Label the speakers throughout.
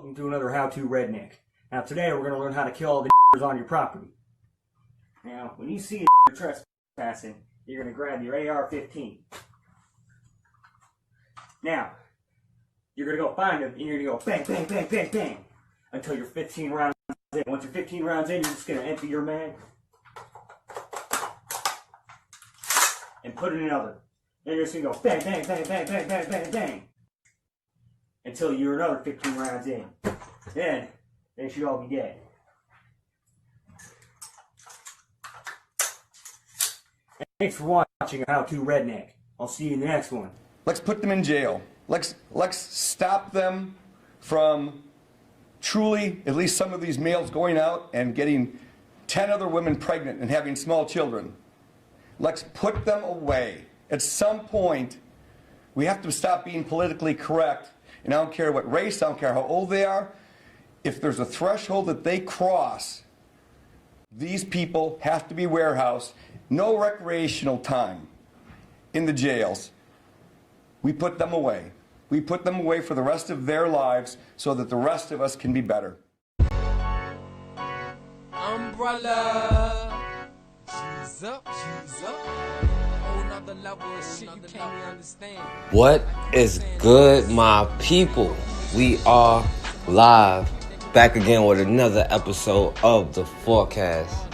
Speaker 1: welcome to another How To Redneck. Now today we're going to learn how to kill all the on your property. Now when you see a trespassing, you're going to grab your AR-15. Now, you're going to go find them and you're going to go bang, bang, bang, bang, bang until you're 15 rounds in. Once you're 15 rounds in, you're just going to empty your mag and put it in another. Then you're just going to go bang, bang, bang, bang, bang, bang, bang, bang until you're another 15 rounds in. Then they should all be dead. Thanks for watching How To Redneck. I'll see you in the next one.
Speaker 2: Let's put them in jail. Let's stop them from truly, at least some of these males going out and getting 10 other women pregnant and having small children. Let's put them away. At some point, we have to stop being politically correct. And I don't care what race, I don't care how old they are. If there's a threshold that they cross, these people have to be warehoused. No recreational time in the jails. We put them away. We put them away for the rest of their lives so that the rest of us can be better.
Speaker 3: Umbrella. She's up. Whole nother level of shit you can't even understand.
Speaker 4: What is good, my people? We are live, back again with another episode of The Forecast.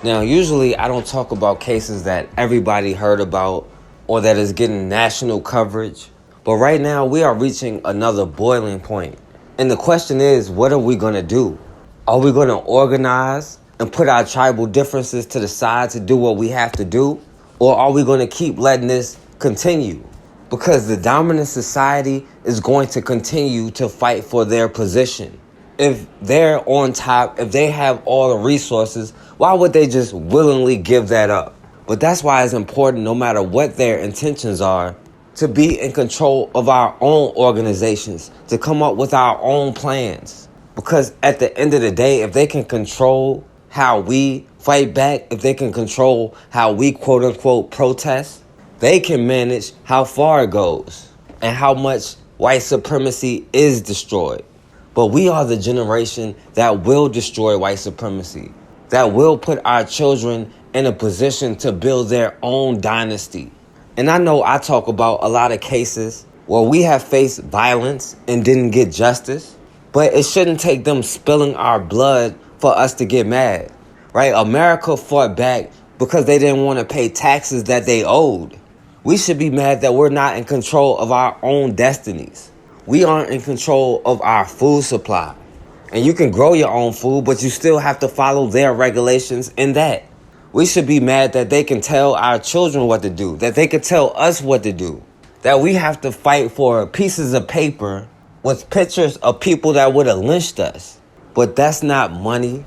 Speaker 4: Now, usually I don't talk about cases that everybody heard about or that is getting national coverage. But right now, we are reaching another boiling point. And the question is, what are we going to do? Are we going to organize and put our tribal differences to the side to do what we have to do? Or are we going to keep letting this continue? Because the dominant society is going to continue to fight for their position. If they're on top, if they have all the resources, why would they just willingly give that up? But that's why it's important, no matter what their intentions are, to be in control of our own organizations, to come up with our own plans. Because at the end of the day, if they can control how we fight back, if they can control how we quote unquote protest, they can manage how far it goes and how much white supremacy is destroyed. But we are the generation that will destroy white supremacy, that will put our children in a position to build their own dynasty. And I know I talk about a lot of cases where we have faced violence and didn't get justice, but it shouldn't take them spilling our blood for us to get mad, right? America fought back because they didn't want to pay taxes that they owed. We should be mad that we're not in control of our own destinies. We aren't in control of our food supply. And you can grow your own food, but you still have to follow their regulations in that. We should be mad that they can tell our children what to do, that they can tell us what to do, that we have to fight for pieces of paper with pictures of people that would have lynched us. But that's not money,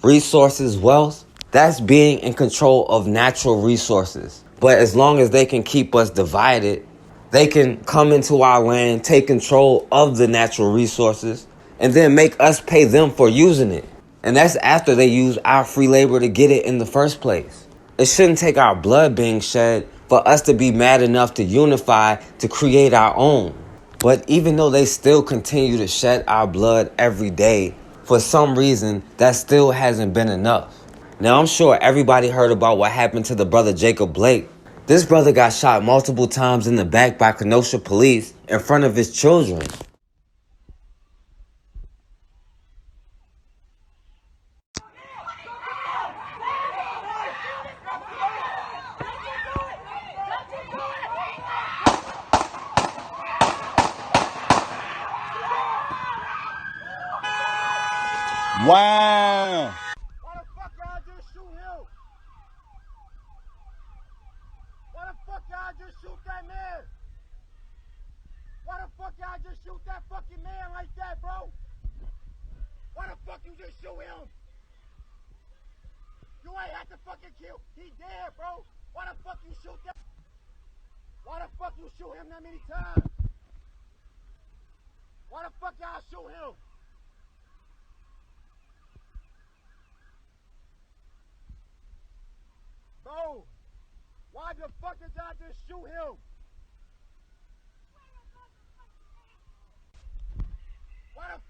Speaker 4: resources, wealth. That's being in control of natural resources. But as long as they can keep us divided, they can come into our land, take control of the natural resources, and then make us pay them for using it. And that's after they use our free labor to get it in the first place. It shouldn't take our blood being shed for us to be mad enough to unify to create our own. But even though they still continue to shed our blood every day, for some reason, that still hasn't been enough. Now, I'm sure everybody heard about what happened to the brother Jacob Blake. This brother got shot multiple times in the back by Kenosha police in front of his children.
Speaker 2: Wow!
Speaker 3: Why the fuck y'all just shoot him? Why the fuck y'all just shoot that man? Why the fuck y'all just shoot that fucking man like that, bro? Why the fuck you just shoot him? You ain't have to fucking kill. He dead, bro. Why the fuck you shoot that? Why the fuck you shoot him that many times? Why the fuck y'all shoot him? Bro, why the fuck did y'all just shoot him? Why the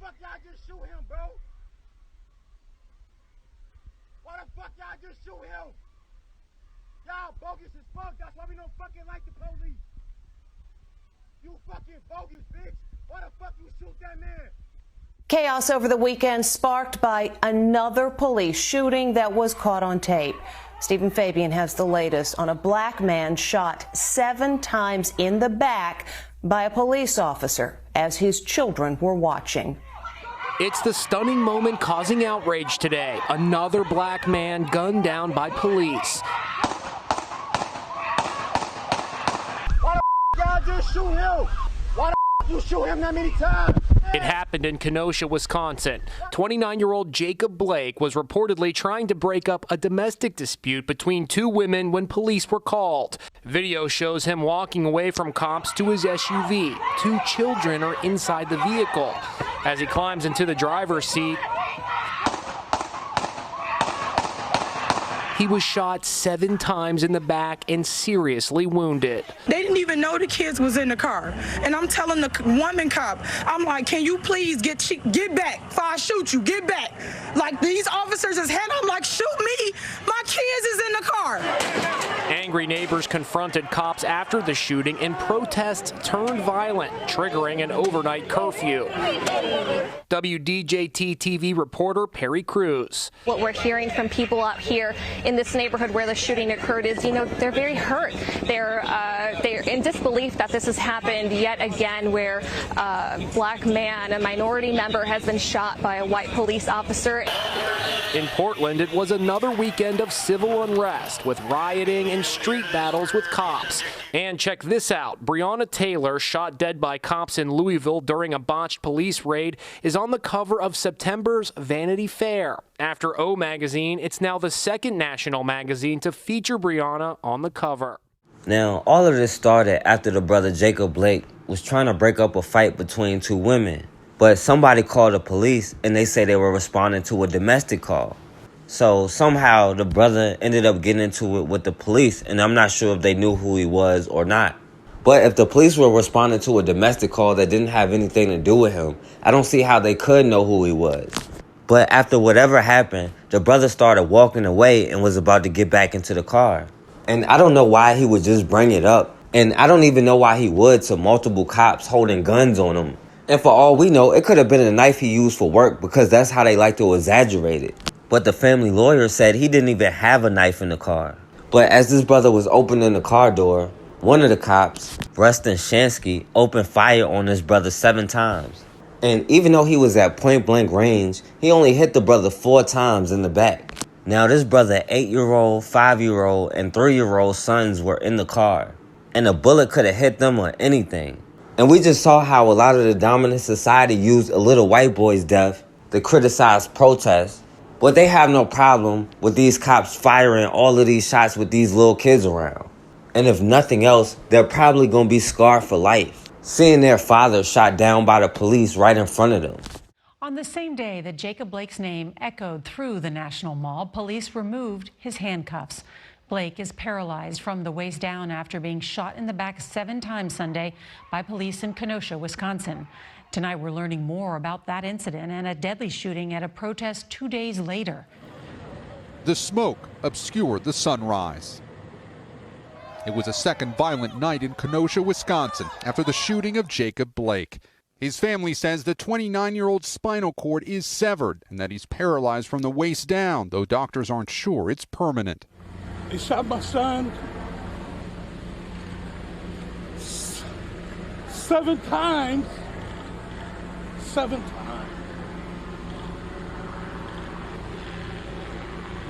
Speaker 3: y'all just shoot him? Y'all bogus as fuck. That's why we don't fucking like the police. You fucking bogus, bitch. Why the fuck you shoot that man?
Speaker 5: Chaos over the weekend sparked by another police shooting that was caught on tape. Stephen Fabian has the latest on a black man shot 7 times in the back by a police officer as his children were watching.
Speaker 6: It's the stunning moment causing outrage today. Another black man gunned down by police.
Speaker 3: Why the y'all just shoot him? Why the you shoot him that many times?
Speaker 6: It happened in Kenosha, Wisconsin. 29-year-old Jacob Blake was reportedly trying to break up a domestic dispute between 2 women when police were called. Video shows him walking away from cops to his SUV. 2 children are inside the vehicle. As he climbs into the driver's seat, he was shot 7 times in the back and seriously wounded.
Speaker 7: They didn't even know the kids was in the car. And I'm telling the woman cop, I'm like, can you please get back before I shoot you, get back. Like these officers is head, I'm like, shoot me, my kids is in the car.
Speaker 6: Angry neighbors confronted cops after the shooting and protests turned violent, triggering an overnight curfew. WDJT TV reporter Perry Cruz.
Speaker 8: What we're hearing from people out here in this neighborhood where the shooting occurred is, they're very hurt. They're in disbelief that this has happened yet again, where a black man, a minority member, has been shot by a white police officer.
Speaker 6: In Portland, it was another weekend of civil unrest with rioting and street battles with cops. And check this out. Breonna Taylor, shot dead by cops in Louisville during a botched police raid, is on the cover of September's Vanity Fair. After O Magazine, it's now the 2nd national magazine to feature Breonna on the cover.
Speaker 4: Now, all of this started after the brother Jacob Blake was trying to break up a fight between 2 women. But somebody called the police and they say they were responding to a domestic call. So somehow the brother ended up getting into it with the police, and I'm not sure if they knew who he was or not. But if the police were responding to a domestic call that didn't have anything to do with him, I don't see how they could know who he was. But after whatever happened, the brother started walking away and was about to get back into the car. And I don't know why he would just bring it up. And I don't even know why he would to multiple cops holding guns on him. And for all we know, it could have been a knife he used for work, because that's how they like to exaggerate it. But the family lawyer said he didn't even have a knife in the car. But as this brother was opening the car door, one of the cops, Rustin Shansky, opened fire on his brother 7 times. And even though he was at point-blank range, he only hit the brother 4 times in the back. Now, this brother 8-year-old, 5-year-old, and 3-year-old sons were in the car. And a bullet could have hit them or anything. And we just saw how a lot of the dominant society used a little white boy's death to criticize protests. But they have no problem with these cops firing all of these shots with these little kids around. And if nothing else, they're probably going to be scarred for life, seeing their father shot down by the police right in front of them.
Speaker 9: On the same day that Jacob Blake's name echoed through the National Mall, police removed his handcuffs. Blake is paralyzed from the waist down after being shot in the back 7 times Sunday by police in Kenosha, Wisconsin. Tonight, we're learning more about that incident and a deadly shooting at a protest 2 days later.
Speaker 10: The smoke obscured the sunrise. It was a second violent night in Kenosha, Wisconsin, after the shooting of Jacob Blake. His family says the 29-year-old's spinal cord is severed and that he's paralyzed from the waist down, though doctors aren't sure it's permanent.
Speaker 11: They shot my son 7 times. 7 times.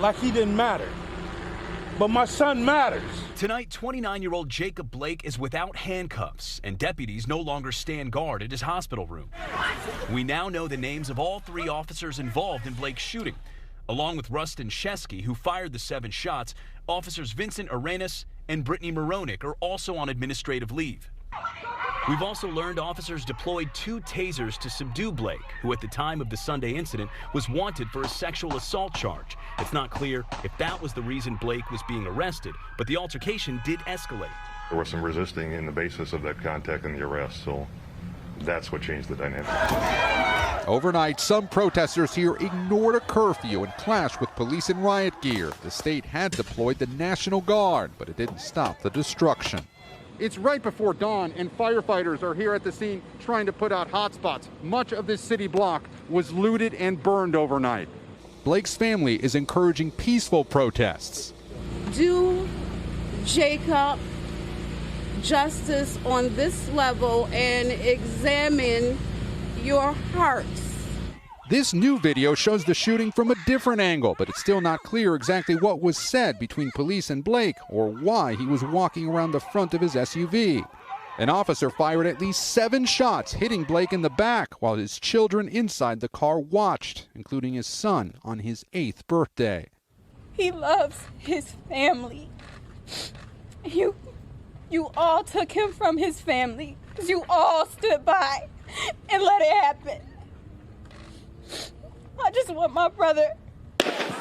Speaker 11: Like he didn't matter. But my son matters.
Speaker 12: Tonight, 29-year-old Jacob Blake is without handcuffs, and deputies no longer stand guard at his hospital room. We now know the names of all 3 officers involved in Blake's shooting. Along with Rustin Shansky, who fired the 7 shots, officers Vincent Arenas and Brittany Moronic are also on administrative leave. We've also learned officers deployed 2 tasers to subdue Blake, who at the time of the Sunday incident was wanted for a sexual assault charge. It's not clear if that was the reason Blake was being arrested, but the altercation did escalate.
Speaker 13: There was some resisting in the basis of that contact and the arrest, so that's what changed the dynamic.
Speaker 10: Overnight, some protesters here ignored a curfew and clashed with police in riot gear. The state had deployed the National Guard, but it didn't stop the destruction. It's right before dawn, and firefighters are here at the scene trying to put out hotspots. Much of this city block was looted and burned overnight. Blake's family is encouraging peaceful protests.
Speaker 13: Do Jacob justice on this level and examine your hearts.
Speaker 10: This new video shows the shooting from a different angle, but it's still not clear exactly what was said between police and Blake or why he was walking around the front of his SUV. An officer fired at least 7 shots, hitting Blake in the back, while his children inside the car watched, including his son on his 8th birthday.
Speaker 13: He loves his family. You all took him from his family because you all stood by and let it happen. I just want my brother.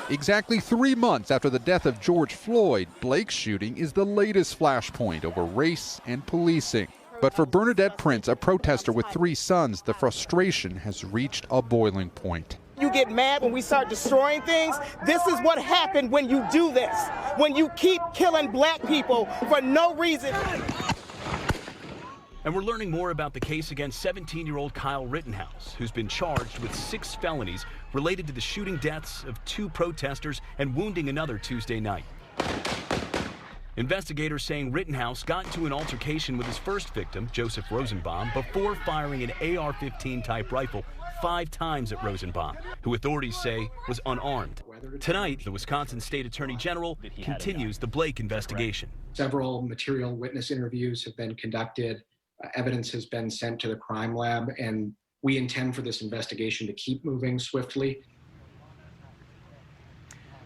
Speaker 10: Exactly 3 months after the death of George Floyd, Blake's shooting is the latest flashpoint over race and policing. But for Bernadette Prince, a protester with 3 sons, the frustration has reached a boiling point.
Speaker 3: You get mad when we start destroying things. This is what happened when you do this. When you keep killing black people for no reason.
Speaker 12: And we're learning more about the case against 17-year-old Kyle Rittenhouse, who's been charged with 6 felonies related to the shooting deaths of 2 protesters and wounding another Tuesday night. Investigators saying Rittenhouse got into an altercation with his first victim, Joseph Rosenbaum, before firing an AR-15 type rifle 5 times at Rosenbaum, who authorities say was unarmed. Tonight, the Wisconsin State Attorney General continues the Blake investigation.
Speaker 14: Several material witness interviews have been conducted. Evidence has been sent to the crime lab, and we intend for this investigation to keep moving swiftly.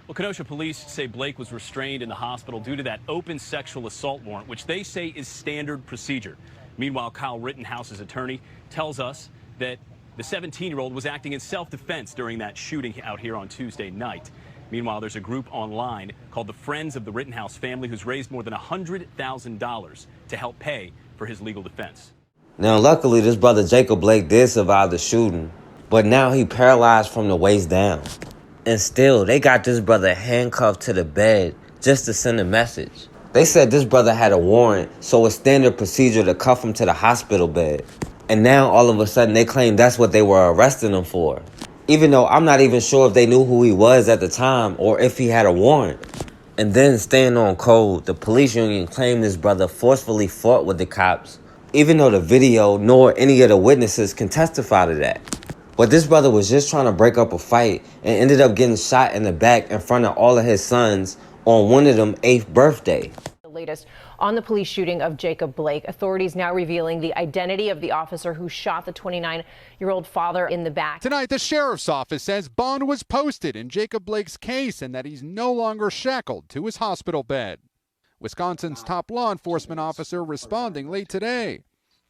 Speaker 15: Well, Kenosha police say Blake was restrained in the hospital due to that open sexual assault warrant, which they say is standard procedure. Meanwhile, Kyle Rittenhouse's attorney tells us that the 17-year-old was acting in self-defense during that shooting out here on Tuesday night. Meanwhile, there's a group online called the Friends of the Rittenhouse Family who's raised more than $100,000 to help pay for his legal defense.
Speaker 4: Now, luckily, this brother Jacob Blake did survive the shooting, but now he paralyzed from the waist down. And still, they got this brother handcuffed to the bed just to send a message. They said this brother had a warrant, so it's standard procedure to cuff him to the hospital bed. And now, all of a sudden, they claim that's what they were arresting him for. Even though I'm not even sure if they knew who he was at the time or if he had a warrant. And then, staying on code, the police union claimed this brother forcefully fought with the cops, even though the video nor any of the witnesses can testify to that. But this brother was just trying to break up a fight and ended up getting shot in the back in front of all of his sons on one of them 8th birthday.
Speaker 16: The latest on the police shooting of Jacob Blake. Authorities now revealing the identity of the officer who shot the 29-year-old father in the back.
Speaker 10: Tonight, the sheriff's office says bond was posted in Jacob Blake's case and that he's no longer shackled to his hospital bed. Wisconsin's top law enforcement officer responding late today.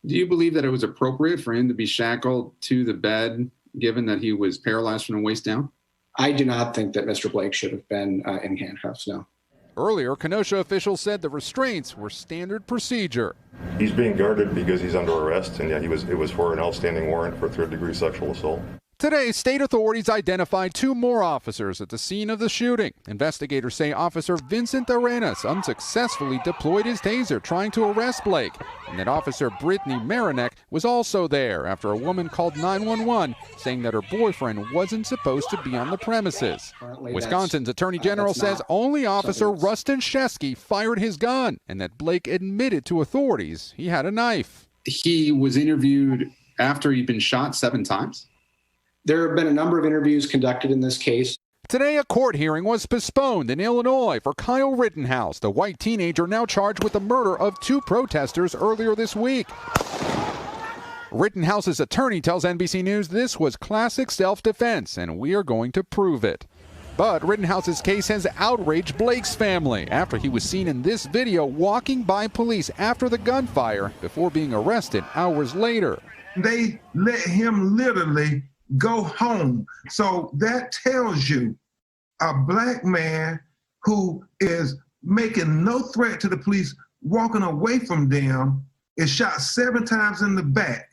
Speaker 17: Do you believe that it was appropriate for him to be shackled to the bed, given that he was paralyzed from the waist down?
Speaker 14: I do not think that Mr. Blake should have been in handcuffs, no.
Speaker 10: Earlier, Kenosha officials said the restraints were standard procedure.
Speaker 18: He's being guarded because he's under arrest, and yeah, it was for an outstanding warrant for 3rd-degree sexual assault.
Speaker 10: Today, state authorities identified 2 more officers at the scene of the shooting. Investigators say Officer Vincent Arenas unsuccessfully deployed his taser trying to arrest Blake, and that Officer Brittany Marinek was also there after a woman called 911 saying that her boyfriend wasn't supposed to be on the premises. Wisconsin's Attorney General says only Officer Rustin Shesky fired his gun, and that Blake admitted to authorities he had a knife.
Speaker 17: He was interviewed after he'd been shot 7 times?
Speaker 14: There have been a number of interviews conducted in this case.
Speaker 10: Today, a court hearing was postponed in Illinois for Kyle Rittenhouse, the white teenager now charged with the murder of 2 protesters earlier this week. Rittenhouse's attorney tells NBC News this was classic self-defense, and we are going to prove it. But Rittenhouse's case has outraged Blake's family after he was seen in this video walking by police after the gunfire before being arrested hours later.
Speaker 19: They let him literally go home. So that tells you a black man who is making no threat to the police, walking away from them, is shot 7 times in the back.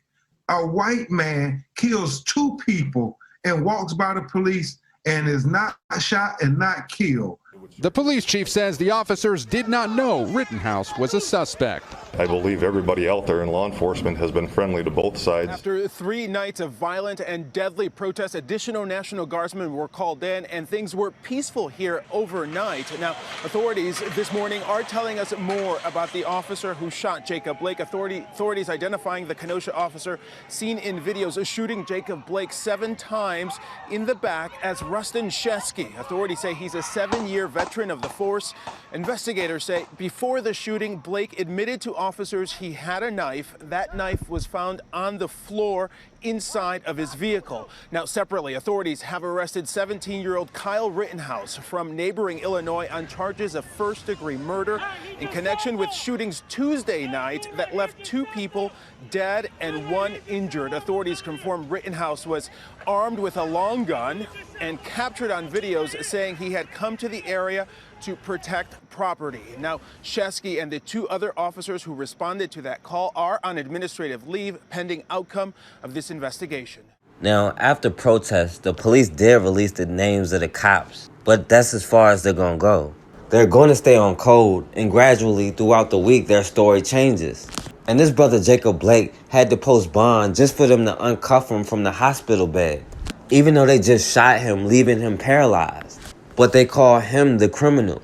Speaker 19: a white man kills 2 people and walks by the police and is not shot and not killed.
Speaker 10: The police chief says the officers did not know Rittenhouse was a suspect.
Speaker 18: I believe everybody out there in law enforcement has been friendly to both sides.
Speaker 20: After 3 nights of violent and deadly protests, additional National Guardsmen were called in, and things were peaceful here overnight. Now, authorities this morning are telling us more about the officer who shot Jacob Blake. Authorities identifying the Kenosha officer seen in videos shooting Jacob Blake 7 times in the back as Rustin Shesky. Authorities say he's a 7-year veteran of the force. Investigators say before the shooting, Blake admitted to officers he had a knife. That knife was found on the floor inside of his vehicle. Now, separately, authorities have arrested 17-year-old Kyle Rittenhouse from neighboring Illinois on charges of first-degree murder in connection with shootings Tuesday night that left 2 people dead and 1 injured. Authorities confirmed Rittenhouse was armed with a long gun and captured on videos saying he had come to the area to protect property. Now, Shesky and the 2 other officers who responded to that call are on administrative leave pending outcome of this investigation.
Speaker 4: Now, after protests, the police did release the names of the cops, but that's as far as they're gonna go. They're going to stay on code, and gradually throughout the week, their story changes. And this brother Jacob Blake had to post bond just for them to uncuff him from the hospital bed, even though they just shot him, leaving him paralyzed. But they call him the criminal.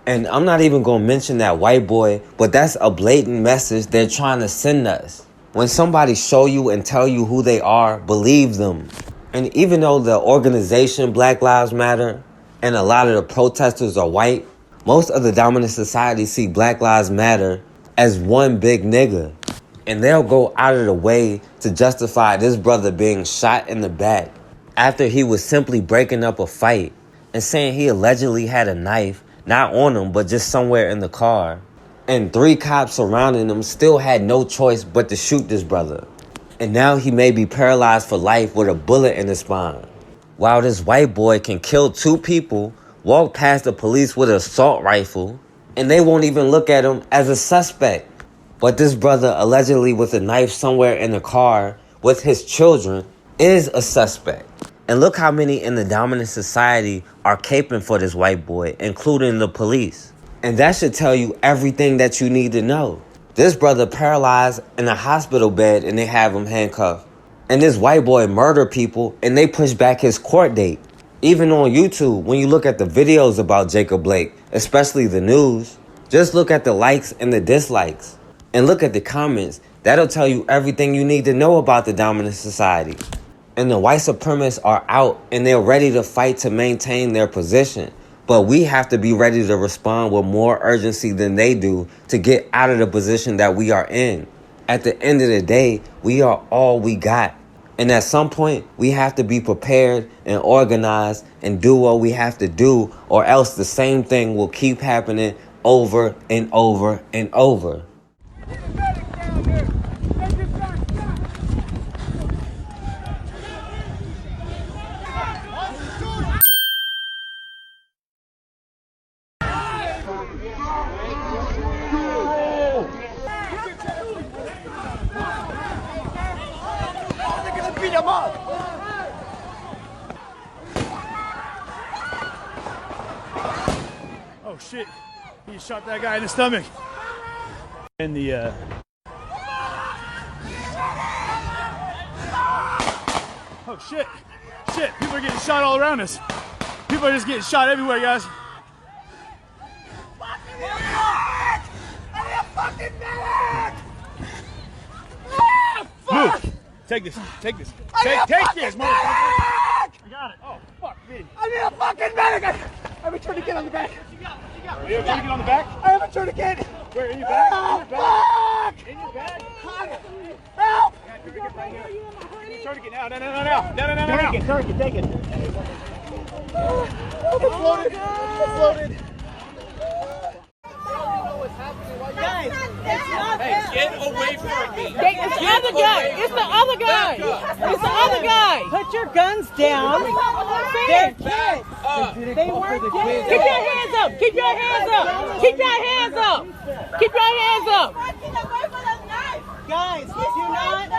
Speaker 4: And I'm not even going to mention that white boy, but that's a blatant message they're trying to send us. When somebody show you and tell you who they are, believe them. And even though the organization Black Lives Matter and a lot of the protesters are white, most of the dominant society see Black Lives Matter as one big nigga. And they'll go out of the way to justify this brother being shot in the back after he was simply breaking up a fight and saying he allegedly had a knife, not on him, but just somewhere in the car. And 3 cops surrounding him still had no choice but to shoot this brother. And now he may be paralyzed for life with a bullet in his spine. While this white boy can kill 2 people, walk past the police with an assault rifle, and they won't even look at him as a suspect. But this brother, allegedly with a knife somewhere in the car with his children, is a suspect. And look how many in the dominant society are caping for this white boy, including the police. And that should tell you everything that you need to know. This brother paralyzed in a hospital bed and they have him handcuffed. And this white boy murdered people and they push back his court date. Even on YouTube, when you look at the videos about Jacob Blake, especially the news, just look at the likes and the dislikes. And look at the comments. That'll tell you everything you need to know about the dominant society. And the white supremacists are out and they're ready to fight to maintain their position. But we have to be ready to respond with more urgency than they do to get out of the position that we are in. At the end of the day, we are all we got. And at some point, we have to be prepared and organized and do what we have to do, or else the same thing will keep happening over and over and over.
Speaker 21: Oh shit, he shot that guy in the stomach. And the oh shit, people are getting shot all around us. People are just getting shot everywhere, guys. Move. Take this, take this, take this, motherfucker. I got it. Oh, fuck me.
Speaker 3: I need a fucking medic! I have a tourniquet on the back.
Speaker 21: Are you okay to get on the back?
Speaker 3: I have a tourniquet.
Speaker 21: Where, in your bag?
Speaker 3: Oh,
Speaker 21: in your bag?
Speaker 3: fuck! Help!
Speaker 21: Tourniquet now, no.
Speaker 3: Tourniquet, take it. It's loaded. It's loaded.
Speaker 22: Guys, it's not
Speaker 23: Hey, get away from me.
Speaker 22: It's the other guy. It's the other guy. It's the other guy. Put your guns down. They're kids. They weren't kids. Keep your hands up. Keep your hands up. Keep your hands up. Keep your hands up. Guys, do not.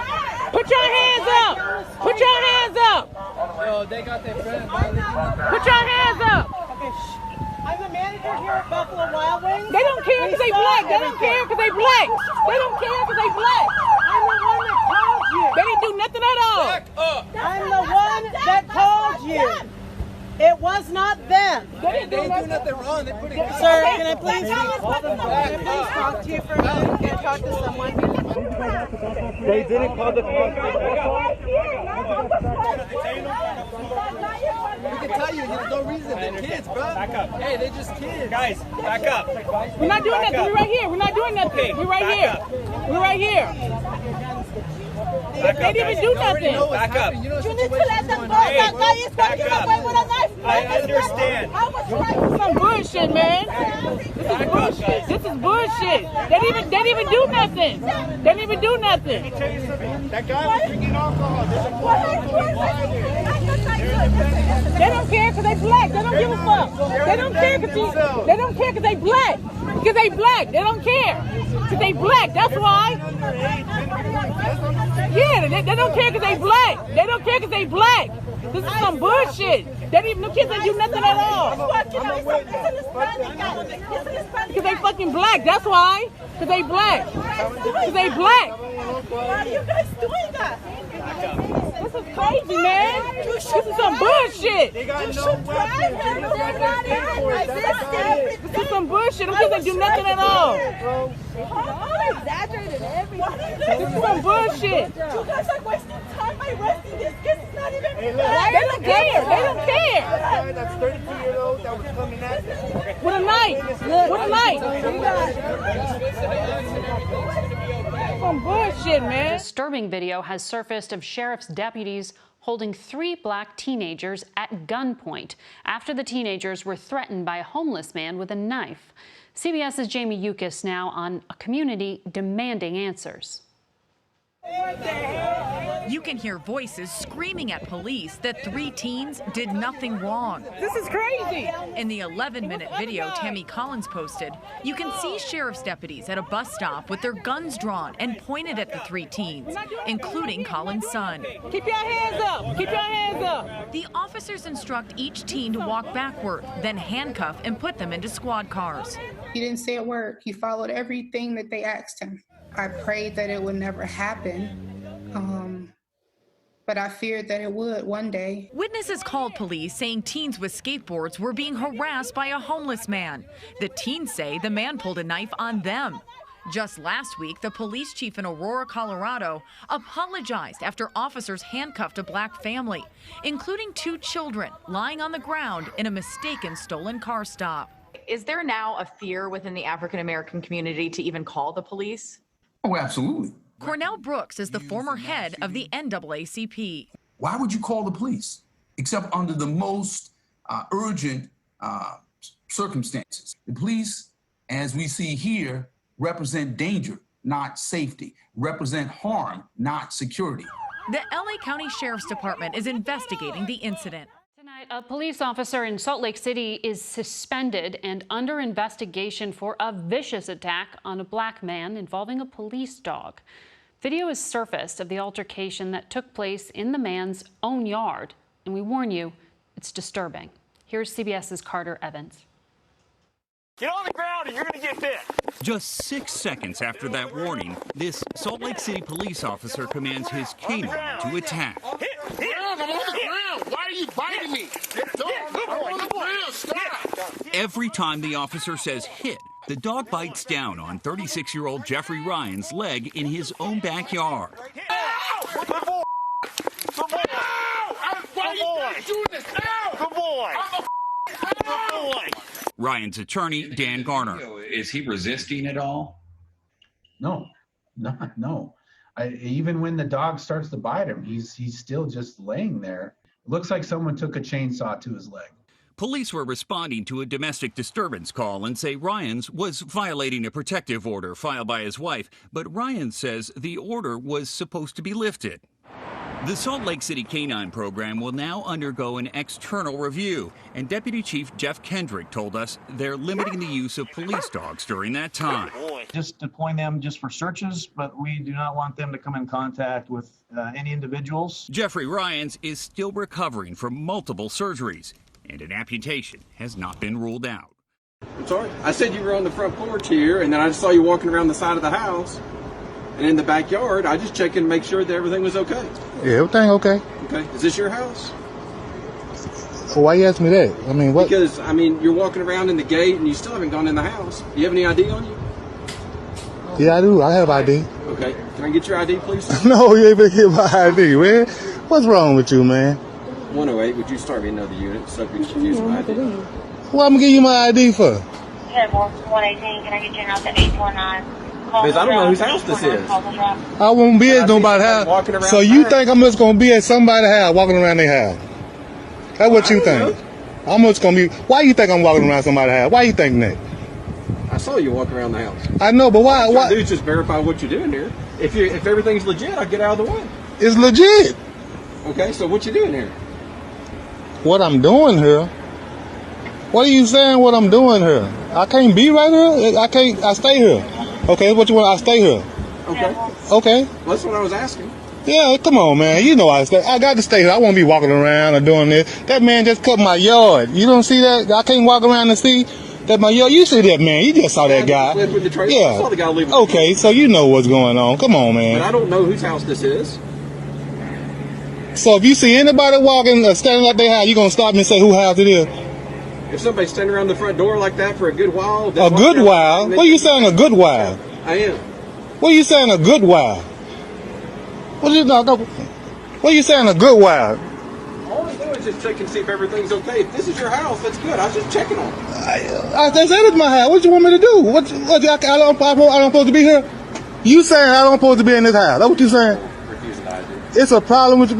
Speaker 22: Put your hands up. Put your hands up.
Speaker 1: Yo, they got their friend.
Speaker 22: Put your hands up. Okay, shh. I'm the manager here at Buffalo Wild Wings. They don't care because they black. They don't care because they black. They don't care because they black.
Speaker 1: I'm the one that called you.
Speaker 22: They didn't do nothing at all.
Speaker 1: Back up. I'm the one that called you. It was not them.
Speaker 22: They didn't do
Speaker 1: nothing wrong. They put it.
Speaker 22: Sir, can I please
Speaker 1: talk to you for a minute? Can I talk to someone?
Speaker 2: They didn't call the police.
Speaker 1: We can tell you, there's no reason. They're kids, bro. Back up. Hey, they're just kids. Guys, back up.
Speaker 22: We're not doing nothing. We're right here. We're not doing nothing.
Speaker 1: Okay,
Speaker 22: We're right here. We're right here. They didn't even do nothing.
Speaker 1: Back up.
Speaker 22: You need to let them go. That guy is walking away with a knife.
Speaker 1: I understand.
Speaker 22: This is some bullshit, man. This is bullshit. This is bullshit. They didn't even do nothing. They didn't even do nothing.
Speaker 1: That guy was drinking alcohol.
Speaker 22: They don't care because they black. They don't give a fuck. They don't care because they black. Because they black. They don't care. Because they black. That's why. Yeah, they don't care because they black. They don't care because they black. This is some bullshit. The kids didn't do nothing at all. Because they fucking black. That's why. Because they black. Because they black.
Speaker 1: Why are you guys doing that?
Speaker 22: This is crazy, man. This is some bullshit.
Speaker 1: They got no weapons.
Speaker 22: This is some bullshit. Them kids didn't do nothing at all.
Speaker 1: Exaggerated everything.
Speaker 22: This is some bullshit.
Speaker 1: You guys are wasting time by arresting this kid. It's not even.
Speaker 22: They don't care. They don't care.
Speaker 1: That's 32-year-old that was coming at them.
Speaker 22: With a knife. With a knife. Some bullshit, man.
Speaker 5: A disturbing video has surfaced of sheriff's deputies holding 3 black teenagers at gunpoint after the teenagers were threatened by a homeless man with a knife. CBS's Jamie Yukis now on a community demanding answers.
Speaker 24: You can hear voices screaming at police that 3 teens did nothing wrong.
Speaker 22: This is crazy.
Speaker 24: In the 11-minute video Tammy Collins posted, you can see sheriff's deputies at a bus stop with their guns drawn and pointed at the 3 teens, including Collins' son.
Speaker 22: Keep your hands up. Keep your hands up.
Speaker 24: The officers instruct each teen to walk backward, then handcuff and put them into squad cars.
Speaker 25: He didn't say a word. He followed everything that they asked him. I prayed that it would never happen, but I feared that it would one day.
Speaker 24: Witnesses called police saying teens with skateboards were being harassed by a homeless man. The teens say the man pulled a knife on them. Just last week, the police chief in Aurora, Colorado, apologized after officers handcuffed a black family, including 2 children lying on the ground in a mistaken stolen car stop.
Speaker 26: Is there now a fear within the African-American community to even call the police?
Speaker 27: Oh, absolutely.
Speaker 24: Cornell Brooks is the former head of the NAACP.
Speaker 27: Why would you call the police except under the most urgent circumstances? The police, as we see here, represent danger, not safety, represent harm, not security.
Speaker 24: The LA County Sheriff's Department is investigating the incident.
Speaker 5: A police officer in Salt Lake City is suspended and under investigation for a vicious attack on a black man involving a police dog. Video has surfaced of the altercation that took place in the man's own yard, and we warn you, it's disturbing. Here's CBS's Carter Evans.
Speaker 28: Get on the ground or you're going to get bit.
Speaker 29: Just 6 seconds after that warning, this Salt Lake City police officer commands his canine to attack.
Speaker 28: Hit. I'm on the ground. Why are you biting me? I'm on the ground. Stop.
Speaker 29: Every time the officer says hit, the dog bites down on 36-year-old Jeffrey Ryan's leg in his own backyard.
Speaker 28: Ow! Good boy. Good boy. Ow! Why are you guys doing this? Ow! Good boy. Good boy.
Speaker 29: Ryan's attorney, Dan Garner.
Speaker 30: Is he resisting at all?
Speaker 31: No. Even when the dog starts to bite him, he's still just laying there. It looks like someone took a chainsaw to his leg.
Speaker 29: Police were responding to a domestic disturbance call and say Ryan's was violating a protective order filed by his wife, but Ryan says the order was supposed to be lifted. The Salt Lake City Canine Program will now undergo an external review, and Deputy Chief Jeff Kendrick told us they're limiting the use of police dogs during that time.
Speaker 28: Boy.
Speaker 2: just deploying them just for searches, but we do not want them to come in contact with any individuals.
Speaker 29: Jeffrey Ryans is still recovering from multiple surgeries, and an amputation has not been ruled out.
Speaker 6: I'm sorry. I said you were on the front porch here, and then I just saw you walking around the side of the house. And in the backyard, I just checked in to make sure that everything was okay.
Speaker 7: Yeah, everything okay.
Speaker 6: Okay. Is this your house?
Speaker 7: Why you ask me that? I mean, what?
Speaker 6: Because, I mean, you're walking around in the gate and you still haven't gone in the house. Do you have any ID on you?
Speaker 7: Yeah, I do. I have ID.
Speaker 6: Okay. Can I get your ID, please?
Speaker 7: No, you ain't gonna get my ID, man. What's wrong with you, man?
Speaker 6: 108, would you start me another unit so we can use my ID?
Speaker 7: What I'm gonna give you my ID for?
Speaker 8: 118, can I get you out to 819?
Speaker 6: Because I don't know whose house this is.
Speaker 7: I won't be at nobody's house. So you think I'm just gonna be at somebody's house, walking around their house? That's what you think? I'm just gonna be. Why you think I'm walking around somebody's house? Why you think that?
Speaker 6: I saw you walking around the house.
Speaker 7: I know, but why?
Speaker 6: What I do is just verify what you're doing here. If everything's legit, I'll get out of the way.
Speaker 7: It's legit.
Speaker 6: Okay, so what you doing here?
Speaker 7: What I'm doing here? What are you saying? What I'm doing here? I can't be right here. I can't. I stay here. Okay, what you want? I stay here.
Speaker 6: Okay.
Speaker 7: Okay.
Speaker 6: Well, that's what I was asking.
Speaker 7: Yeah, come on, man. You know I stay. I got to stay here. I won't be walking around or doing this. That man just cut my yard. You don't see that? I can't walk around and see that my yard. You see that man? You just saw that guy.
Speaker 6: Yeah. I saw the guy leaving.
Speaker 7: Okay, so you know what's going on. Come on, man.
Speaker 6: But I don't know whose house this is.
Speaker 7: So if you see anybody walking or standing at their house, you gonna stop me and say whose house it is?
Speaker 6: If somebody's standing around the front door like that for a good while.
Speaker 7: A good while? What are you saying? A good while?
Speaker 6: I am.
Speaker 7: What are you saying? A good while? What are you saying? A good while?
Speaker 6: All I'm doing is just check and see if everything's okay. If this is your house, that's good. I was just checking on it.
Speaker 7: I said it's my house. What you want me to do? I don't supposed to be here? You saying I don't supposed to be in this house? That's what you saying?
Speaker 6: Refusing ID.
Speaker 7: It's a problem with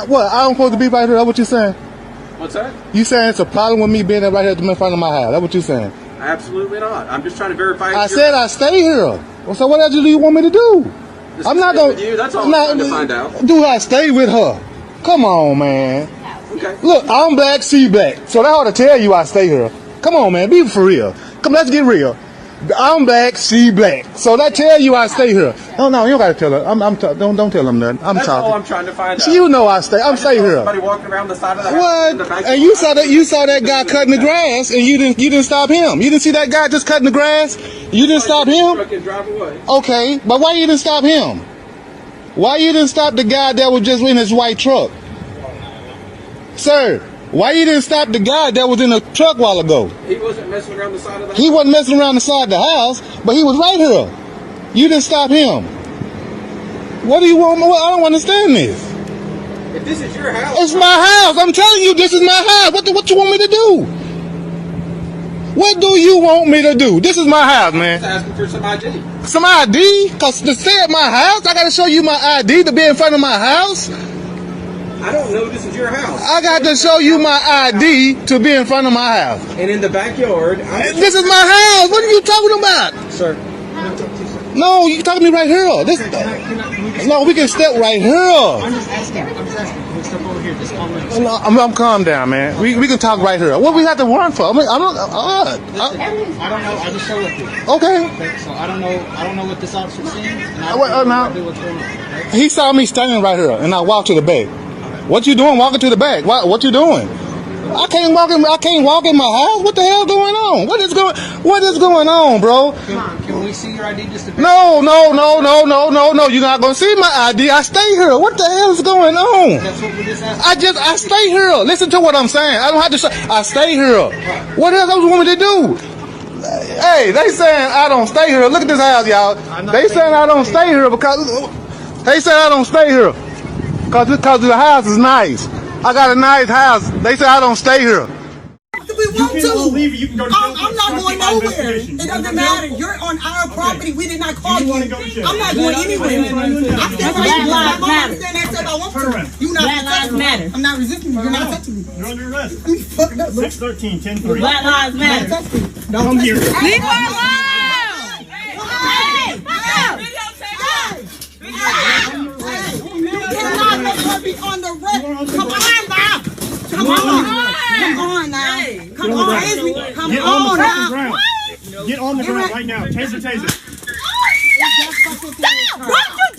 Speaker 7: what? I don't supposed to be right here. That's what you saying?
Speaker 6: What's that?
Speaker 7: You saying it's a problem with me being right here in front of my house? That's what you saying?
Speaker 6: Absolutely not. I'm just trying to verify.
Speaker 7: I said I stay here. Well, so what else do you want me to do? I'm not going
Speaker 6: to. That's all I'm trying to find out.
Speaker 7: Do I stay with her? Come on, man.
Speaker 6: Okay.
Speaker 7: Look, I'm black, she black. So that ought to tell you I stay here. Come on, man. Be for real. Come, let's get real. I'm black, she black. So that tell you I stay here. No, you don't gotta tell her. Don't tell them nothing.
Speaker 6: That's talking. All I'm trying to find out.
Speaker 7: You know I stay here.
Speaker 6: Somebody walking around the side of the house.
Speaker 7: What? And you saw that guy cutting the grass, and you didn't stop him. You didn't see that guy just cutting the grass. You didn't stop him.
Speaker 6: Truck and drive away.
Speaker 7: Okay, but why you didn't stop him? Why you didn't stop the guy that was just in his white truck, sir? Why you didn't stop the guy that was in the truck a while ago?
Speaker 6: He wasn't messing around the side of the house.
Speaker 7: He wasn't messing around the side of the house, but he was right here. You didn't stop him. What do you want? I don't understand this.
Speaker 6: If this is your house.
Speaker 7: It's my house. I'm telling you, this is my house. What you want me to do? What do you want me to do? This is my house, man.
Speaker 6: I'm just asking for some ID.
Speaker 7: Some ID? Because to stay at my house, I got to show you my ID to be in front of my house?
Speaker 6: I don't know this is your house.
Speaker 7: I got to show you my ID to be in front of my house.
Speaker 6: And in the backyard.
Speaker 7: This is my house. What are you talking about?
Speaker 6: Sir.
Speaker 7: No, you talking to me right here. No, we can step right here.
Speaker 2: I'm just asking. Can we step over here? Just calm down.
Speaker 7: No, I'm calm down, man. We can talk right here. What we have to run for? I don't know.
Speaker 2: I just showed up here.
Speaker 7: Okay.
Speaker 2: So I don't know what this officer's saying. And I don't know what's going on. Okay?
Speaker 7: He saw me standing right here, and I walked to the back. What you doing walking to the back? What you doing? I can't walk in my house. What the hell going on? What is going on, bro?
Speaker 2: Can we see your ID just a bit?
Speaker 7: No. You're not gonna see my ID. I stay here. What the hell is going on?
Speaker 2: That's what we just asked.
Speaker 7: I stay here. Listen to what I'm saying. I don't have to say. I stay here. What else do you want me to do? Hey, they saying I don't stay here. Look at this house, y'all. They saying I don't stay here because because the house is nice. I got a nice house. They say I don't stay here.
Speaker 22: We want to. Leave. You can go to jail. I'm not going nowhere. It doesn't matter. You're on our property. We did not call you. I'm not going anywhere. I'm still right here. I want to. You not Black Lives Matter. I'm not resisting you. You're not touching me. You're under arrest. 613-10-3. Black Lives Matter. Don't here. Leave her alone. You cannot let her be on the rest. Come on now. Come on now. Come on now.
Speaker 21: Get on the ground right now. Taser.
Speaker 22: What you doing?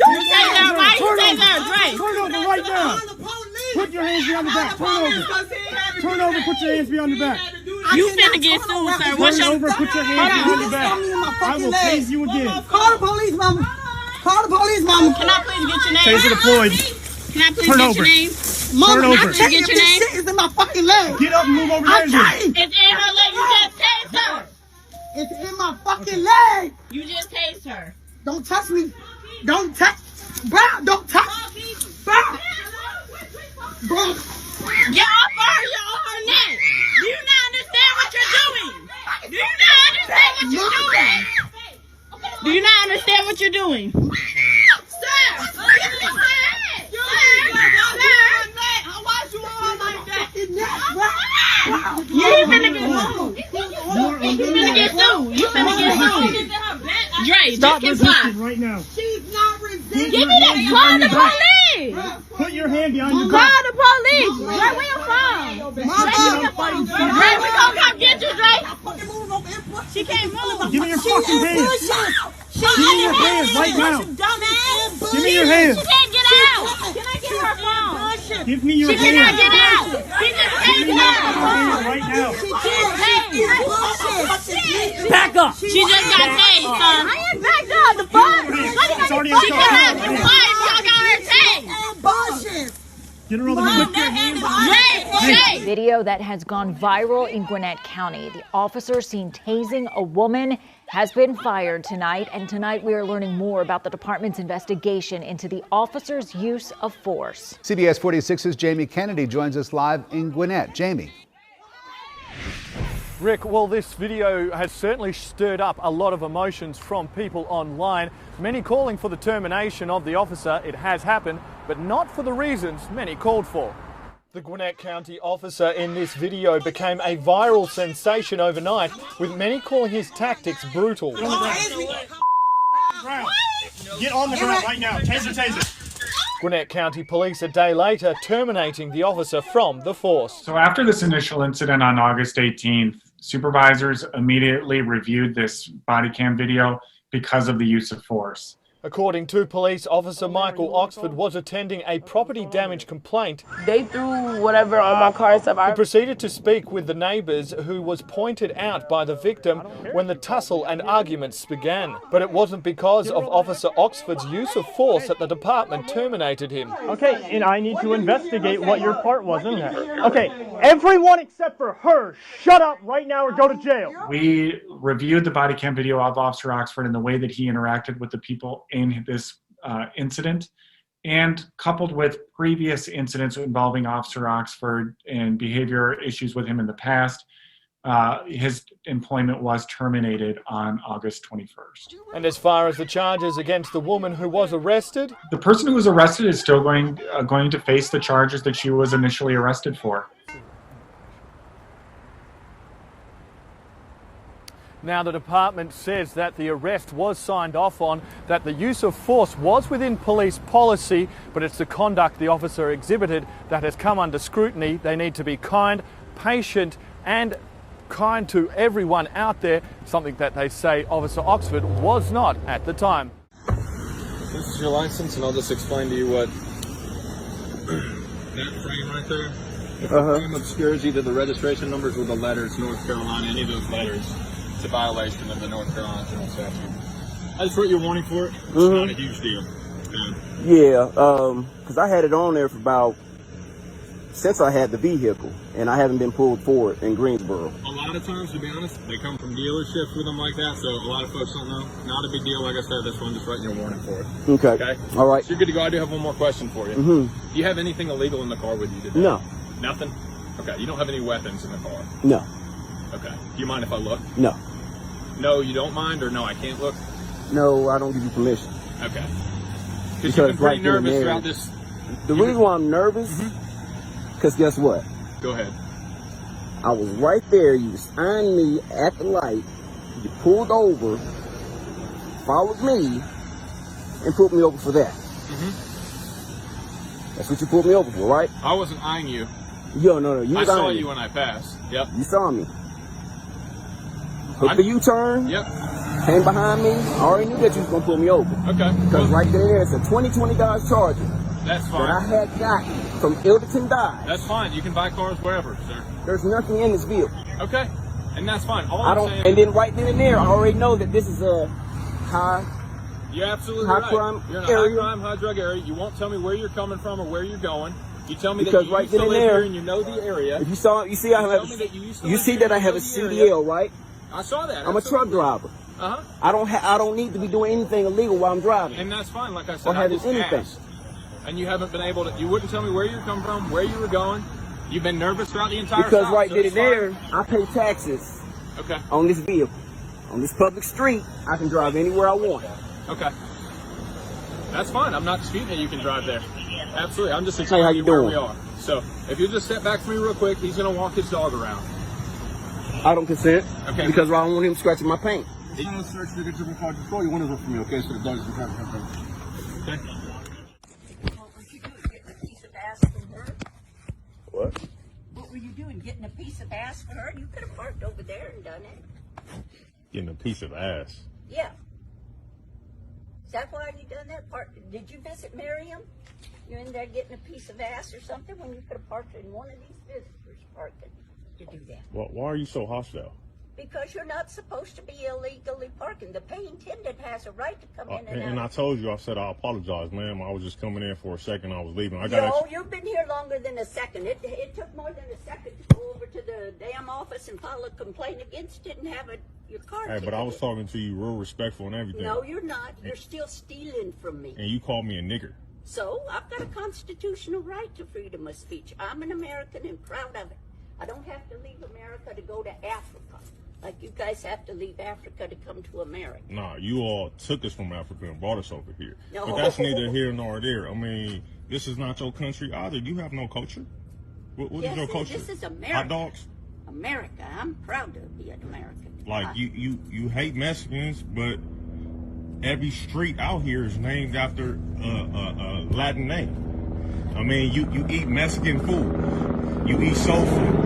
Speaker 22: You stay there, right? You stay there, Dre.
Speaker 21: Turn over right now. Put your hands behind the back. Turn over. Turn over. Put your hands behind the back.
Speaker 22: You finna get sued, sir. What's
Speaker 21: Turn
Speaker 22: your...
Speaker 21: over. Put your hands behind the back. I will tase you again.
Speaker 22: Call the police, mama. Call the police, mama. Can I please get your name?
Speaker 21: Taser deployed.
Speaker 22: Can I please
Speaker 21: Turn
Speaker 22: get
Speaker 21: over.
Speaker 22: your name?
Speaker 21: Mama,
Speaker 22: Turn over. Can I please get your name? This shit is in my fucking leg.
Speaker 21: Get up and move over there.
Speaker 22: It's in her leg. You just tased her. It's in my fucking leg. You just tased her. Don't touch me. Don't touch. Bro, don't touch. Bro. Bro. Get off her neck. Do you not understand what you're doing? Do you not understand what you're doing? Do you not understand what you're doing? Sir! You finna get sued. You finna get sued. Dre,
Speaker 21: Stop
Speaker 22: just get
Speaker 21: resisting right now.
Speaker 22: She's not resisting. Give me that. Call the police.
Speaker 21: Put your hand behind your back.
Speaker 22: Call the police. Dre, where you from? Dre, we gonna come get you, Dre. She can't move.
Speaker 21: Give me your fucking hands. Give me your hands right now. Give me your hands.
Speaker 22: She can't get out. Can I get her phone?
Speaker 21: Give me your hands.
Speaker 22: She cannot get out. She just
Speaker 21: Give me
Speaker 22: tased
Speaker 21: your
Speaker 22: her.
Speaker 21: hands right now.
Speaker 22: Back up. She just got tased, sir. I ain't backed up. The fuck?
Speaker 21: It's already
Speaker 22: She cannot comply. Y'all got her tased.
Speaker 21: Get her on the
Speaker 22: Ray,
Speaker 9: Video that has gone viral in Gwinnett County. The officer seen tasing a woman has been fired tonight, and tonight we are learning more about the department's investigation into the officer's use of force.
Speaker 10: CBS 46's Jamie Kennedy joins us live in Gwinnett. Jamie.
Speaker 11: Rick, well, this video has certainly stirred up a lot of emotions from people online, many calling for the termination of the officer. It has happened, but not for the reasons many called for. The Gwinnett County officer in this video became a viral sensation overnight, with many calling his tactics brutal.
Speaker 21: Get on the ground right now. Taser.
Speaker 11: Gwinnett County Police a day later terminating the officer from the force.
Speaker 12: So after this initial incident on August 18th, supervisors immediately reviewed this body cam video because of the use of force.
Speaker 11: According to police, Officer Michael Oxford was attending a property damage complaint.
Speaker 13: They threw whatever on my car and stuff.
Speaker 11: He proceeded to speak with the neighbors, who was pointed out by the victim when the tussle and arguments began. But it wasn't because of Officer Oxford's use of force that the department terminated him.
Speaker 21: Okay, and I need to investigate what your part was in that. Okay, everyone except for her, shut up right now or go to jail.
Speaker 12: We reviewed the body cam video of Officer Oxford and the way that he interacted with the people in this incident, and coupled with previous incidents involving Officer Oxford and behavior issues with him in the past, his employment was terminated on August 21st.
Speaker 11: And as far as the charges against the woman who was arrested?
Speaker 12: The person who was arrested is still going to face the charges that she was initially arrested for.
Speaker 11: Now, the department says that the arrest was signed off on, that the use of force was within police policy, but it's the conduct the officer exhibited that has come under scrutiny. They need to be kind, patient, and kind to everyone out there, something that they say Officer Oxford was not at the time.
Speaker 6: This is your license, and I'll just explain to you what that frame right there. If the frame obscures either the registration numbers or the letters, North Carolina, any of those letters, it's a violation of the North Carolina General Statute. I just wrote you a warning for it. It's not a huge deal.
Speaker 14: Yeah, because I had it on there for about, since I had the vehicle, and I haven't been pulled for it in Greensboro.
Speaker 6: A lot of times, to be honest, they come from dealerships with them like that, so a lot of folks don't know. Not a big deal, like I said, this one, just writing you a warning for it.
Speaker 14: Okay. All right.
Speaker 6: So you're good to go. I do have one more question for you. Do you have anything illegal in the car with you today?
Speaker 14: No.
Speaker 6: Nothing? Okay, you don't have any weapons in the car?
Speaker 14: No.
Speaker 6: Okay. Do you mind if I look?
Speaker 14: No.
Speaker 6: No, you don't mind, or no, I can't look?
Speaker 14: No, I don't give you permission.
Speaker 6: Okay. Because you've been pretty nervous throughout this.
Speaker 14: The reason why I'm nervous, because guess what?
Speaker 6: Go ahead.
Speaker 14: I was right there. You was eyeing me at the light. You pulled over, followed me, and put me over for that. That's what you pulled me over for, right?
Speaker 6: I wasn't eyeing you.
Speaker 14: Yo, no. You
Speaker 6: I saw
Speaker 14: eyeing
Speaker 6: you
Speaker 14: me.
Speaker 6: when I passed. Yep.
Speaker 14: You saw me. Took the U-turn.
Speaker 6: Yep.
Speaker 14: came behind me. I already knew that you was gonna pull me over.
Speaker 6: Okay.
Speaker 14: Because right there, it's a 2020 Dodge Charger.
Speaker 6: That's fine.
Speaker 14: That I had gotten from Ilderton Dodge.
Speaker 6: That's fine. You can buy cars wherever, sir.
Speaker 14: There's nothing in this vehicle.
Speaker 6: Okay. And that's fine. All
Speaker 14: I don't.
Speaker 6: I'm saying,
Speaker 14: And then right then and there, I already know that this is a high.
Speaker 6: you're absolutely
Speaker 14: high
Speaker 6: right.
Speaker 14: crime
Speaker 6: You're in a
Speaker 14: area.
Speaker 6: high crime, high drug area. You won't tell me where you're coming from or where you're going. You tell me
Speaker 14: Because
Speaker 6: that you
Speaker 14: right
Speaker 6: used to
Speaker 14: then and
Speaker 6: live
Speaker 14: there,
Speaker 6: here and you know the area.
Speaker 14: If you saw, you see, I have. You see that I have a CDL, right?
Speaker 6: I saw that.
Speaker 14: I'm a truck driver.
Speaker 6: Uh-huh.
Speaker 14: I don't need to be doing anything illegal while I'm driving.
Speaker 6: And that's fine. Like I said,
Speaker 14: Or
Speaker 6: I
Speaker 14: having
Speaker 6: just
Speaker 14: anything.
Speaker 6: asked. And you haven't been able to. You wouldn't tell me where you're coming from, where you were going. You've been nervous throughout the entire
Speaker 14: Because
Speaker 6: stop,
Speaker 14: right
Speaker 6: so
Speaker 14: then
Speaker 6: it's
Speaker 14: and there,
Speaker 6: fine.
Speaker 14: I pay taxes.
Speaker 6: Okay.
Speaker 14: On this vehicle, on this public street, I can drive anywhere I want.
Speaker 6: Okay. That's fine. I'm not disputing that you can drive there. Absolutely. I'm just
Speaker 14: Hey,
Speaker 6: explaining
Speaker 14: how
Speaker 6: to
Speaker 14: you
Speaker 6: you where
Speaker 14: doing?
Speaker 6: we are. So if you just step back for me real quick, he's going to walk his dog around.
Speaker 14: I don't consent.
Speaker 6: Okay.
Speaker 14: Because I don't want him scratching my paint.
Speaker 1: It's not a search to get your car. Just throw your windows up for me, okay? So the dogs can come.
Speaker 6: Okay.
Speaker 1: What?
Speaker 3: What were you doing? Getting a piece of ass for her? You could have parked over there and done it.
Speaker 1: Getting a piece of ass.
Speaker 3: Yeah. Is that why you done that part? Did you visit Miriam? You in there getting a piece of ass or something when you could have parked in one of these visitors parking to do that?
Speaker 1: Well, why are you so hostile?
Speaker 3: Because you're not supposed to be illegally parking. The paying attendant has a right to come in
Speaker 1: And I
Speaker 3: out.
Speaker 1: told you, I said I apologize, ma'am. I was just coming in for a second. I was leaving.
Speaker 3: No, you've been here longer than a second. It took more than a second to go over to the damn office and file a complaint against it and have your car
Speaker 1: Hey, but I was talking to you real respectful and everything.
Speaker 3: No, you're not. You're still stealing from me.
Speaker 1: And you called me a nigger.
Speaker 3: So I've got a constitutional right to freedom of speech. I'm an American and proud of it. I don't have to leave America to go to Africa like you guys have to leave Africa to come to America.
Speaker 1: Nah, you all took us from Africa and brought us over here.
Speaker 3: No.
Speaker 1: But that's neither here nor there. I mean, this is not your country either. You have no culture. What is
Speaker 3: Yes,
Speaker 1: your culture?
Speaker 3: this is America.
Speaker 1: Hot dogs?
Speaker 3: America. I'm proud to be an American.
Speaker 1: Like, you hate Mexicans, but every street out here is named after a Latin name. I mean, you eat Mexican food. You eat soul food.